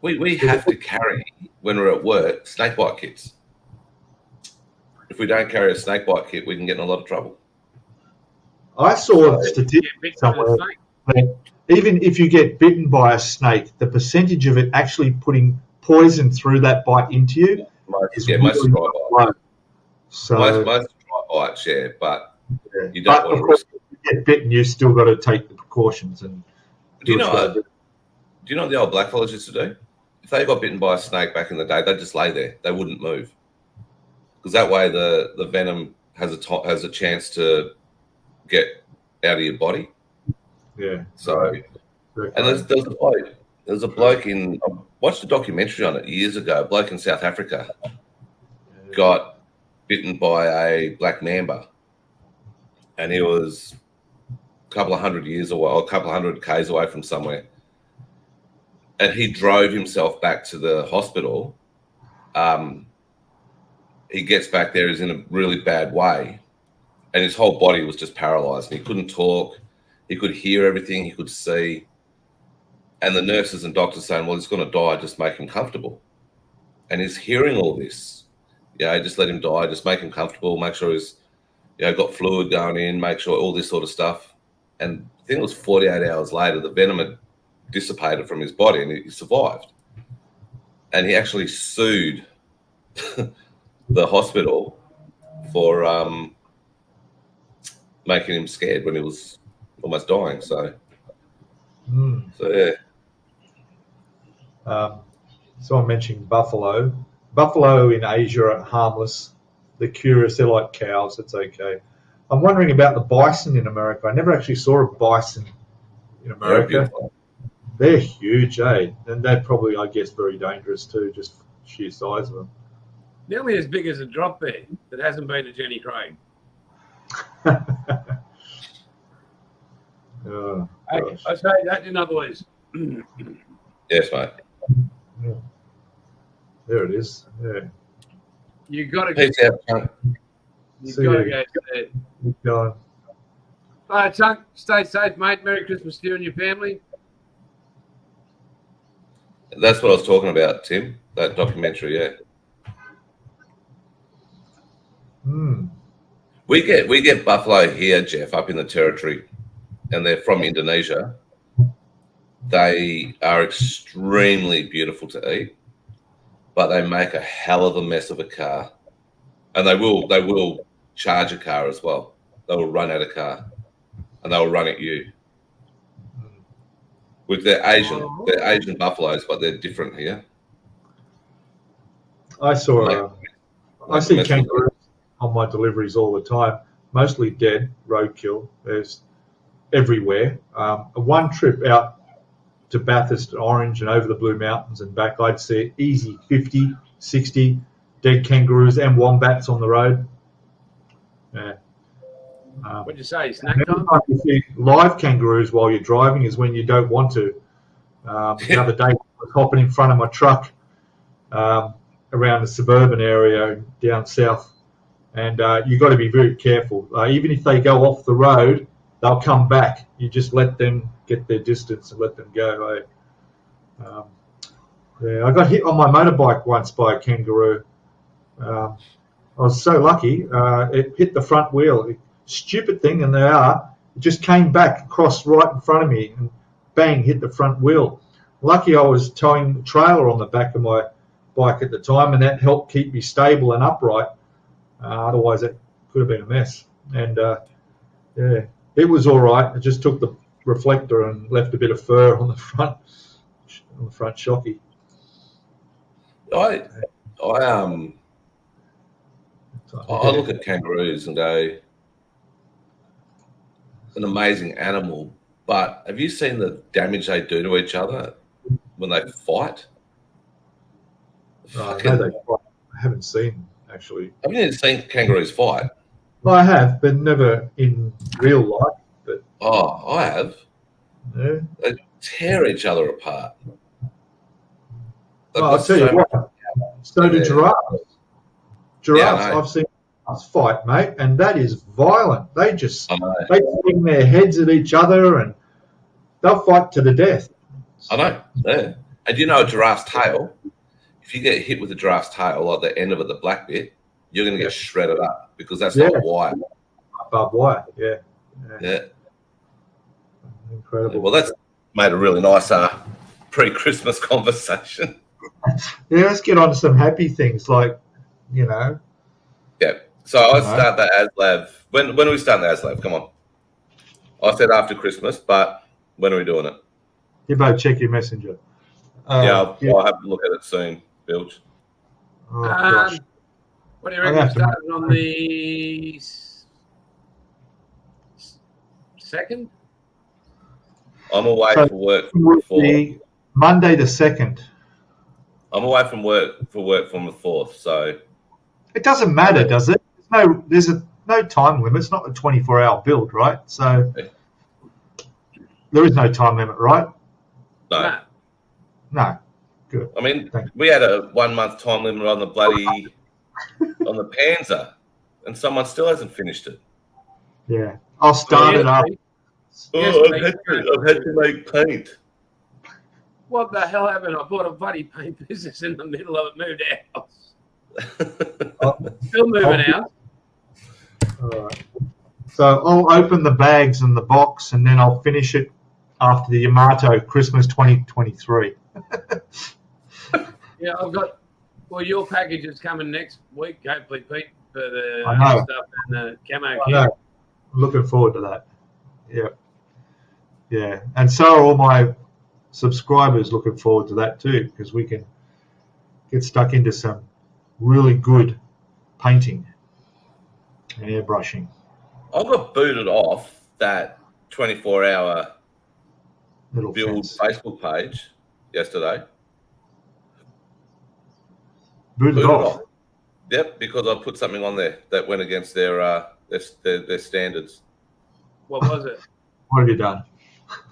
We have to carry, when we're at work, snake bite kits. If we don't carry a snake bite kit, we can get in a lot of trouble. I saw a statistic somewhere that even if you get bitten by a snake, the percentage of it actually putting poison through that bite into you is really low. So most dry bites, but you don't want to risk it. If you get bitten, you've still got to take the precautions. And do you know what the old blackfellas used to do? If they got bitten by a snake back in the day, they'd just lay there. They wouldn't move. Because that way the venom has a chance to get out of your body. Yeah. So, and there's a bloke I watched a documentary on it years ago. A bloke in South Africa got bitten by a black mamba, and he was a couple of hundred years away, or a couple of hundred k's away from somewhere, and he drove himself back to the hospital. He gets back there, he's in a really bad way, and his whole body was just paralyzed. He couldn't talk, he could hear everything, he could see. And the nurses and doctors saying, well, he's going to die, just make him comfortable. And he's hearing all this. Just let him die, just make him comfortable, make sure he's got fluid going in, make sure all this sort of stuff. And I think it was 48 hours later, the venom had dissipated from his body and he survived. And he actually sued the hospital for making him scared when he was almost dying. So yeah. Someone mentioned buffalo. Buffalo in Asia are harmless. They're curious. They're like cows. It's okay. I'm wondering about the bison in America. I never actually saw a bison in America. They're huge, eh? And they're probably, I guess, very dangerous too, just sheer size of them. Nearly as big as a drop bed that hasn't been to Jenny Craig. Oh, I say that in other words. Yes, mate. Yeah. There it is. Yeah. You've got to go. You've got to go there. Keep going. All right, Chunk, stay safe, mate. Merry Christmas to you and your family. That's what I was talking about, Tim. That documentary, yeah. We get buffalo here, Jeff, up in the territory, and they're from Indonesia. They are extremely beautiful to eat, but they make a hell of a mess of a car, and they will charge a car as well. They will run at a car, and they will run at you. With they're Asian buffaloes, but they're different here. I see kangaroos on my deliveries all the time, mostly dead, roadkill. There's everywhere. One trip out to Bathurst, Orange, and over the Blue Mountains and back, I'd see easy 50, 60 dead kangaroos and wombats on the road. Yeah. What'd you say, snack time? You see live kangaroos while you're driving is when you don't want to. The other day, I was hopping in front of my truck around the suburban area down south, and you've got to be very careful. Even if they go off the road, they'll come back. You just let them get their distance and let them go. I got hit on my motorbike once by a kangaroo. I was so lucky. It hit the front wheel. Stupid thing, and it just came back across right in front of me and bang, hit the front wheel. Lucky I was towing the trailer on the back of my bike at the time, and that helped keep me stable and upright. Otherwise, it could have been a mess. And it was all right. It just took the reflector and left a bit of fur on the front shocky. I look at kangaroos and go, an amazing animal, but have you seen the damage they do to each other when they fight? I haven't seen, actually. Have you seen kangaroos fight? Well, I have, but never in real life. But I have. Yeah. They tear each other apart. I'll tell you what. So do giraffes. I've seen us fight, mate, and that is violent. They swing their heads at each other, and they'll fight to the death. I know. Yeah. And you know a giraffe's tail? If you get hit with a giraffe's tail, like the end of it, the black bit, you're going to get shredded up because that's not wire. Barbed wire, yeah. Incredible. Well, that's made a really nice pre-Christmas conversation. Yeah, let's get on to some happy things like, Yeah. So I start the ASLAV. When are we starting the ASLAV? Come on. I said after Christmas, but when are we doing it? Gibbo, check your messenger. I'll have to look at it soon, Bilge. Oh, gosh. What do you reckon? Starting on the 2nd? I'm away for work before. Monday the 2nd. I'm away from work from the 4th, so it doesn't matter, does it? There's no time limit. It's not a 24-hour build, right? So there is no time limit, right? No. Good. I mean, we had a 1-month time limit on the on the Panzer, and someone still hasn't finished it. Yeah, I'll start it up. I've had to make paint. What the hell happened? I bought a bloody paint business in the middle of it, moved out. Still moving out. All right. So I'll open the bags and the box, and then I'll finish it after the Yamato Christmas 2023. Yeah, your package is coming next week, hopefully, Pete, for the stuff and the camo kit. I'm looking forward to that. Yeah. And so are all my subscribers looking forward to that too, because we can get stuck into some really good painting and airbrushing. I got booted off that 24-hour build Facebook page yesterday. Booted off? Yep, because I put something on there that went against their standards. What was it? What have you done?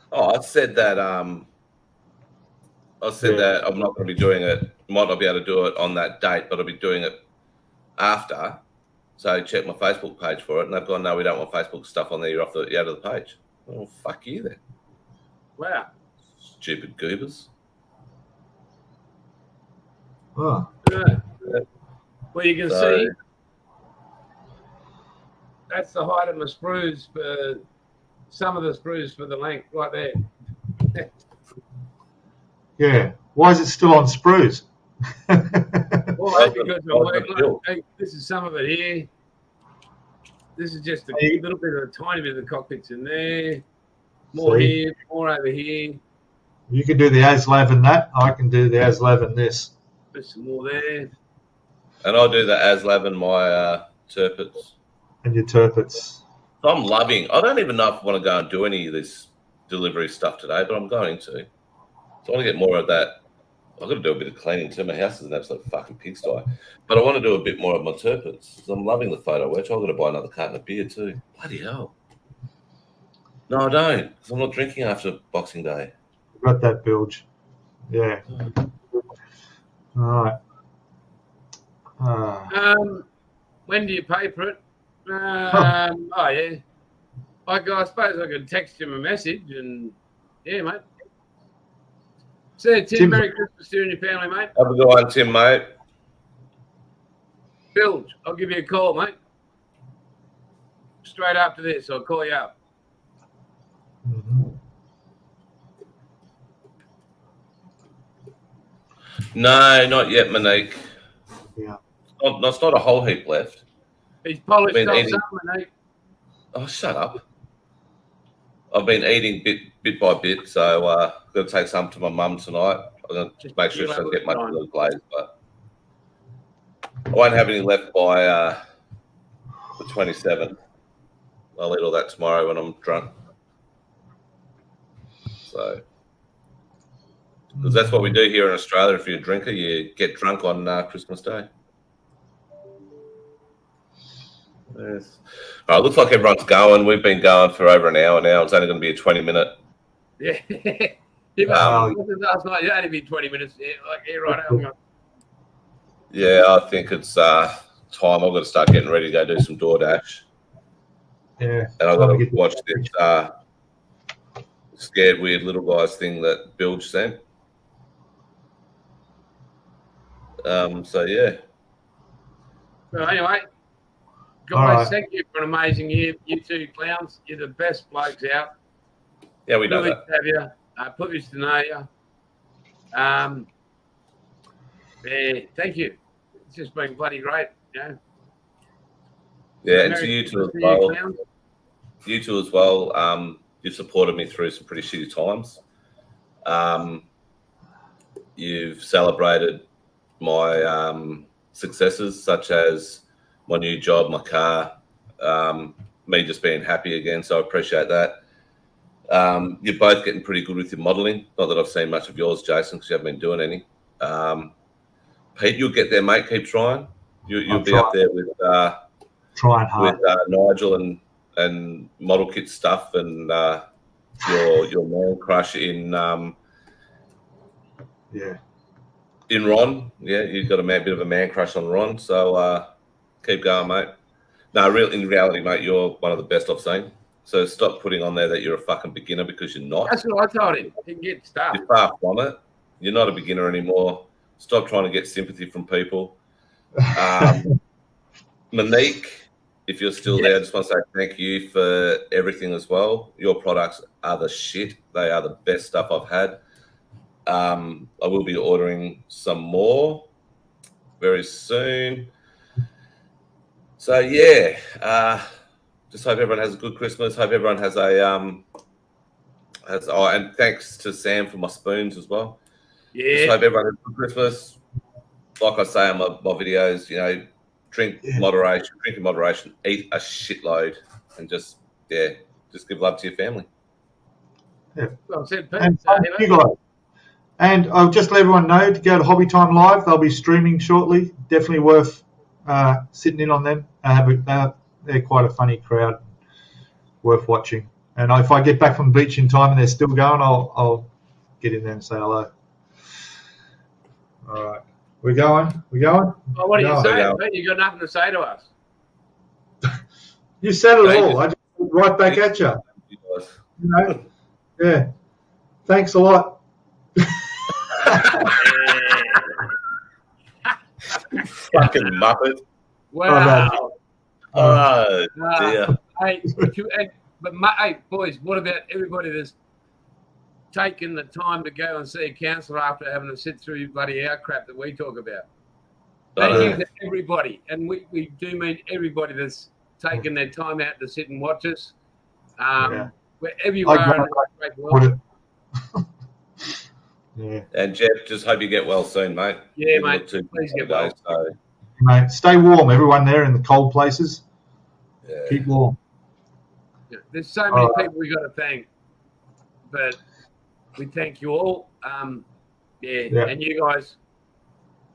Oh, I said that that I'm not going to be doing it. Might not be able to do it on that date, but I'll be doing it after. So I checked my Facebook page for it, and they've gone, "No, we don't want Facebook stuff on there. You're out of the page." Well, fuck you then. Wow. Stupid goobers. Oh. Yeah. Well, you can see that's the height of my sprues for some of the sprues for the length right there. Yeah. Why is it still on sprues? Well, because this is some of it here. This is just a little bit of a tiny bit of the cockpits in there. More here, more over here. You can do the ASLAV and that. I can do the ASLAV and this. There's some more there. And I'll do the ASLAV and my turpits. And your turpits. I'm loving. I don't even know if I want to go and do any of this delivery stuff today, but I'm going to. So I want to get more of that. I've got to do a bit of cleaning too. My house is an absolute fucking pigsty. But I want to do a bit more of my turpits. I'm loving the photo etch. I've got to buy another carton of beer too. Bloody hell. No, I don't, because I'm not drinking after Boxing Day. Got that, Bilge. Yeah. All right. When do you pay for it? Oh, yeah. I suppose I could text him a message and, yeah, mate. So, Tim, Merry Christmas to you and your family, mate. Have a good one, Tim, mate. Bilge, I'll give you a call, mate. Straight after this, I'll call you up. Mm-hmm. No, not yet, Monique. Yeah. It's not a whole heap left. He's polished up, Monique. Oh, shut up. I've been eating bit by bit, so I'm going to take some to my mum tonight. I'm going to make sure she doesn't get much of the glaze, but I won't have any left by the 27th. I'll eat all that tomorrow when I'm drunk. So, because that's what we do here in Australia. If you're a drinker, you get drunk on Christmas Day. Yes. All right, looks like everyone's going. We've been going for over an hour now. It's only going to be a 20-minute. Yeah. Last night, it only be 20 minutes. Yeah, right. Yeah, I think it's time. I've got to start getting ready to go do some DoorDash. Yeah. And I've got to watch this Scared Weird Little Guys thing that Bilge sent. So, yeah. So, anyway. Guys, thank you for an amazing year. You two clowns, you're the best blokes out. Yeah, we know that. Have you. Privileged to know you. Yeah, thank you. It's just been bloody great, you know. Yeah, and to you two as well. You two as well. You've supported me through some pretty shitty times. You've celebrated my successes, such as my new job, my car, me just being happy again. So I appreciate that. You're both getting pretty good with your modelling. Not that I've seen much of yours, Jason, because you haven't been doing any. Pete, you'll get there, mate. Keep trying. You'll be up there with trying hard with Nigel and model kit stuff and your man crush in in Ron. Yeah, you've got a bit of a man crush on Ron. So keep going, mate. No, in reality, mate, you're one of the best I've seen. So stop putting on there that you're a fucking beginner, because you're not. That's what I told him. He can get started. You're far from it. You're not a beginner anymore. Stop trying to get sympathy from people. Monique, if you're still there, I just want to say thank you for everything as well. Your products are the shit. They are the best stuff I've had. I will be ordering some more very soon. So yeah, just hope everyone has a good Christmas. Hope everyone has a and thanks to Sam for my spoons as well. Yeah. Just hope everyone has a good Christmas. Like I say on my videos, drink in moderation, eat a shitload, and just give love to your family. Yeah. Well said, Pete. And you guys. And I'll just let everyone know to go to Hobby Time Live. They'll be streaming shortly. Definitely worth sitting in on them. They're quite a funny crowd, worth watching. And if I get back from the beach in time and they're still going, I'll get in there and say hello. All right. We're going? Well, what are you saying, Pete? You got nothing to say to us. You said it all. I just right back at you. Yeah. Thanks a lot. Fucking muppet. Wow. Oh, dear. Hey, boys, what about everybody that's taken the time to go and see a counsellor after having to sit through bloody our crap that we talk about? Thank you to everybody. And we do mean everybody that's taken their time out to sit and watch us. Wherever you are in the great world. Yeah. And Jeff, just hope you get well soon, mate. Yeah, mate. Please get well. So. Mate, stay warm, everyone there in the cold places. Yeah. Keep warm. Yeah, there's so many people we got to thank, but we thank you all. And you guys,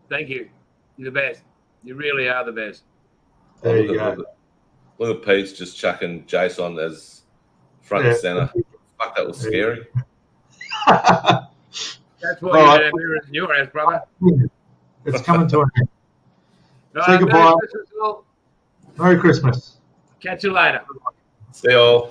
thank you. You're the best. You really are the best. There you go. Look at Pete's just chucking Jason as front and center. Fuck, that was scary. That's why you had mirrors in your house, brother. It's coming to an end. Say goodbye. Merry Christmas. Merry Christmas. Catch you later. See you all.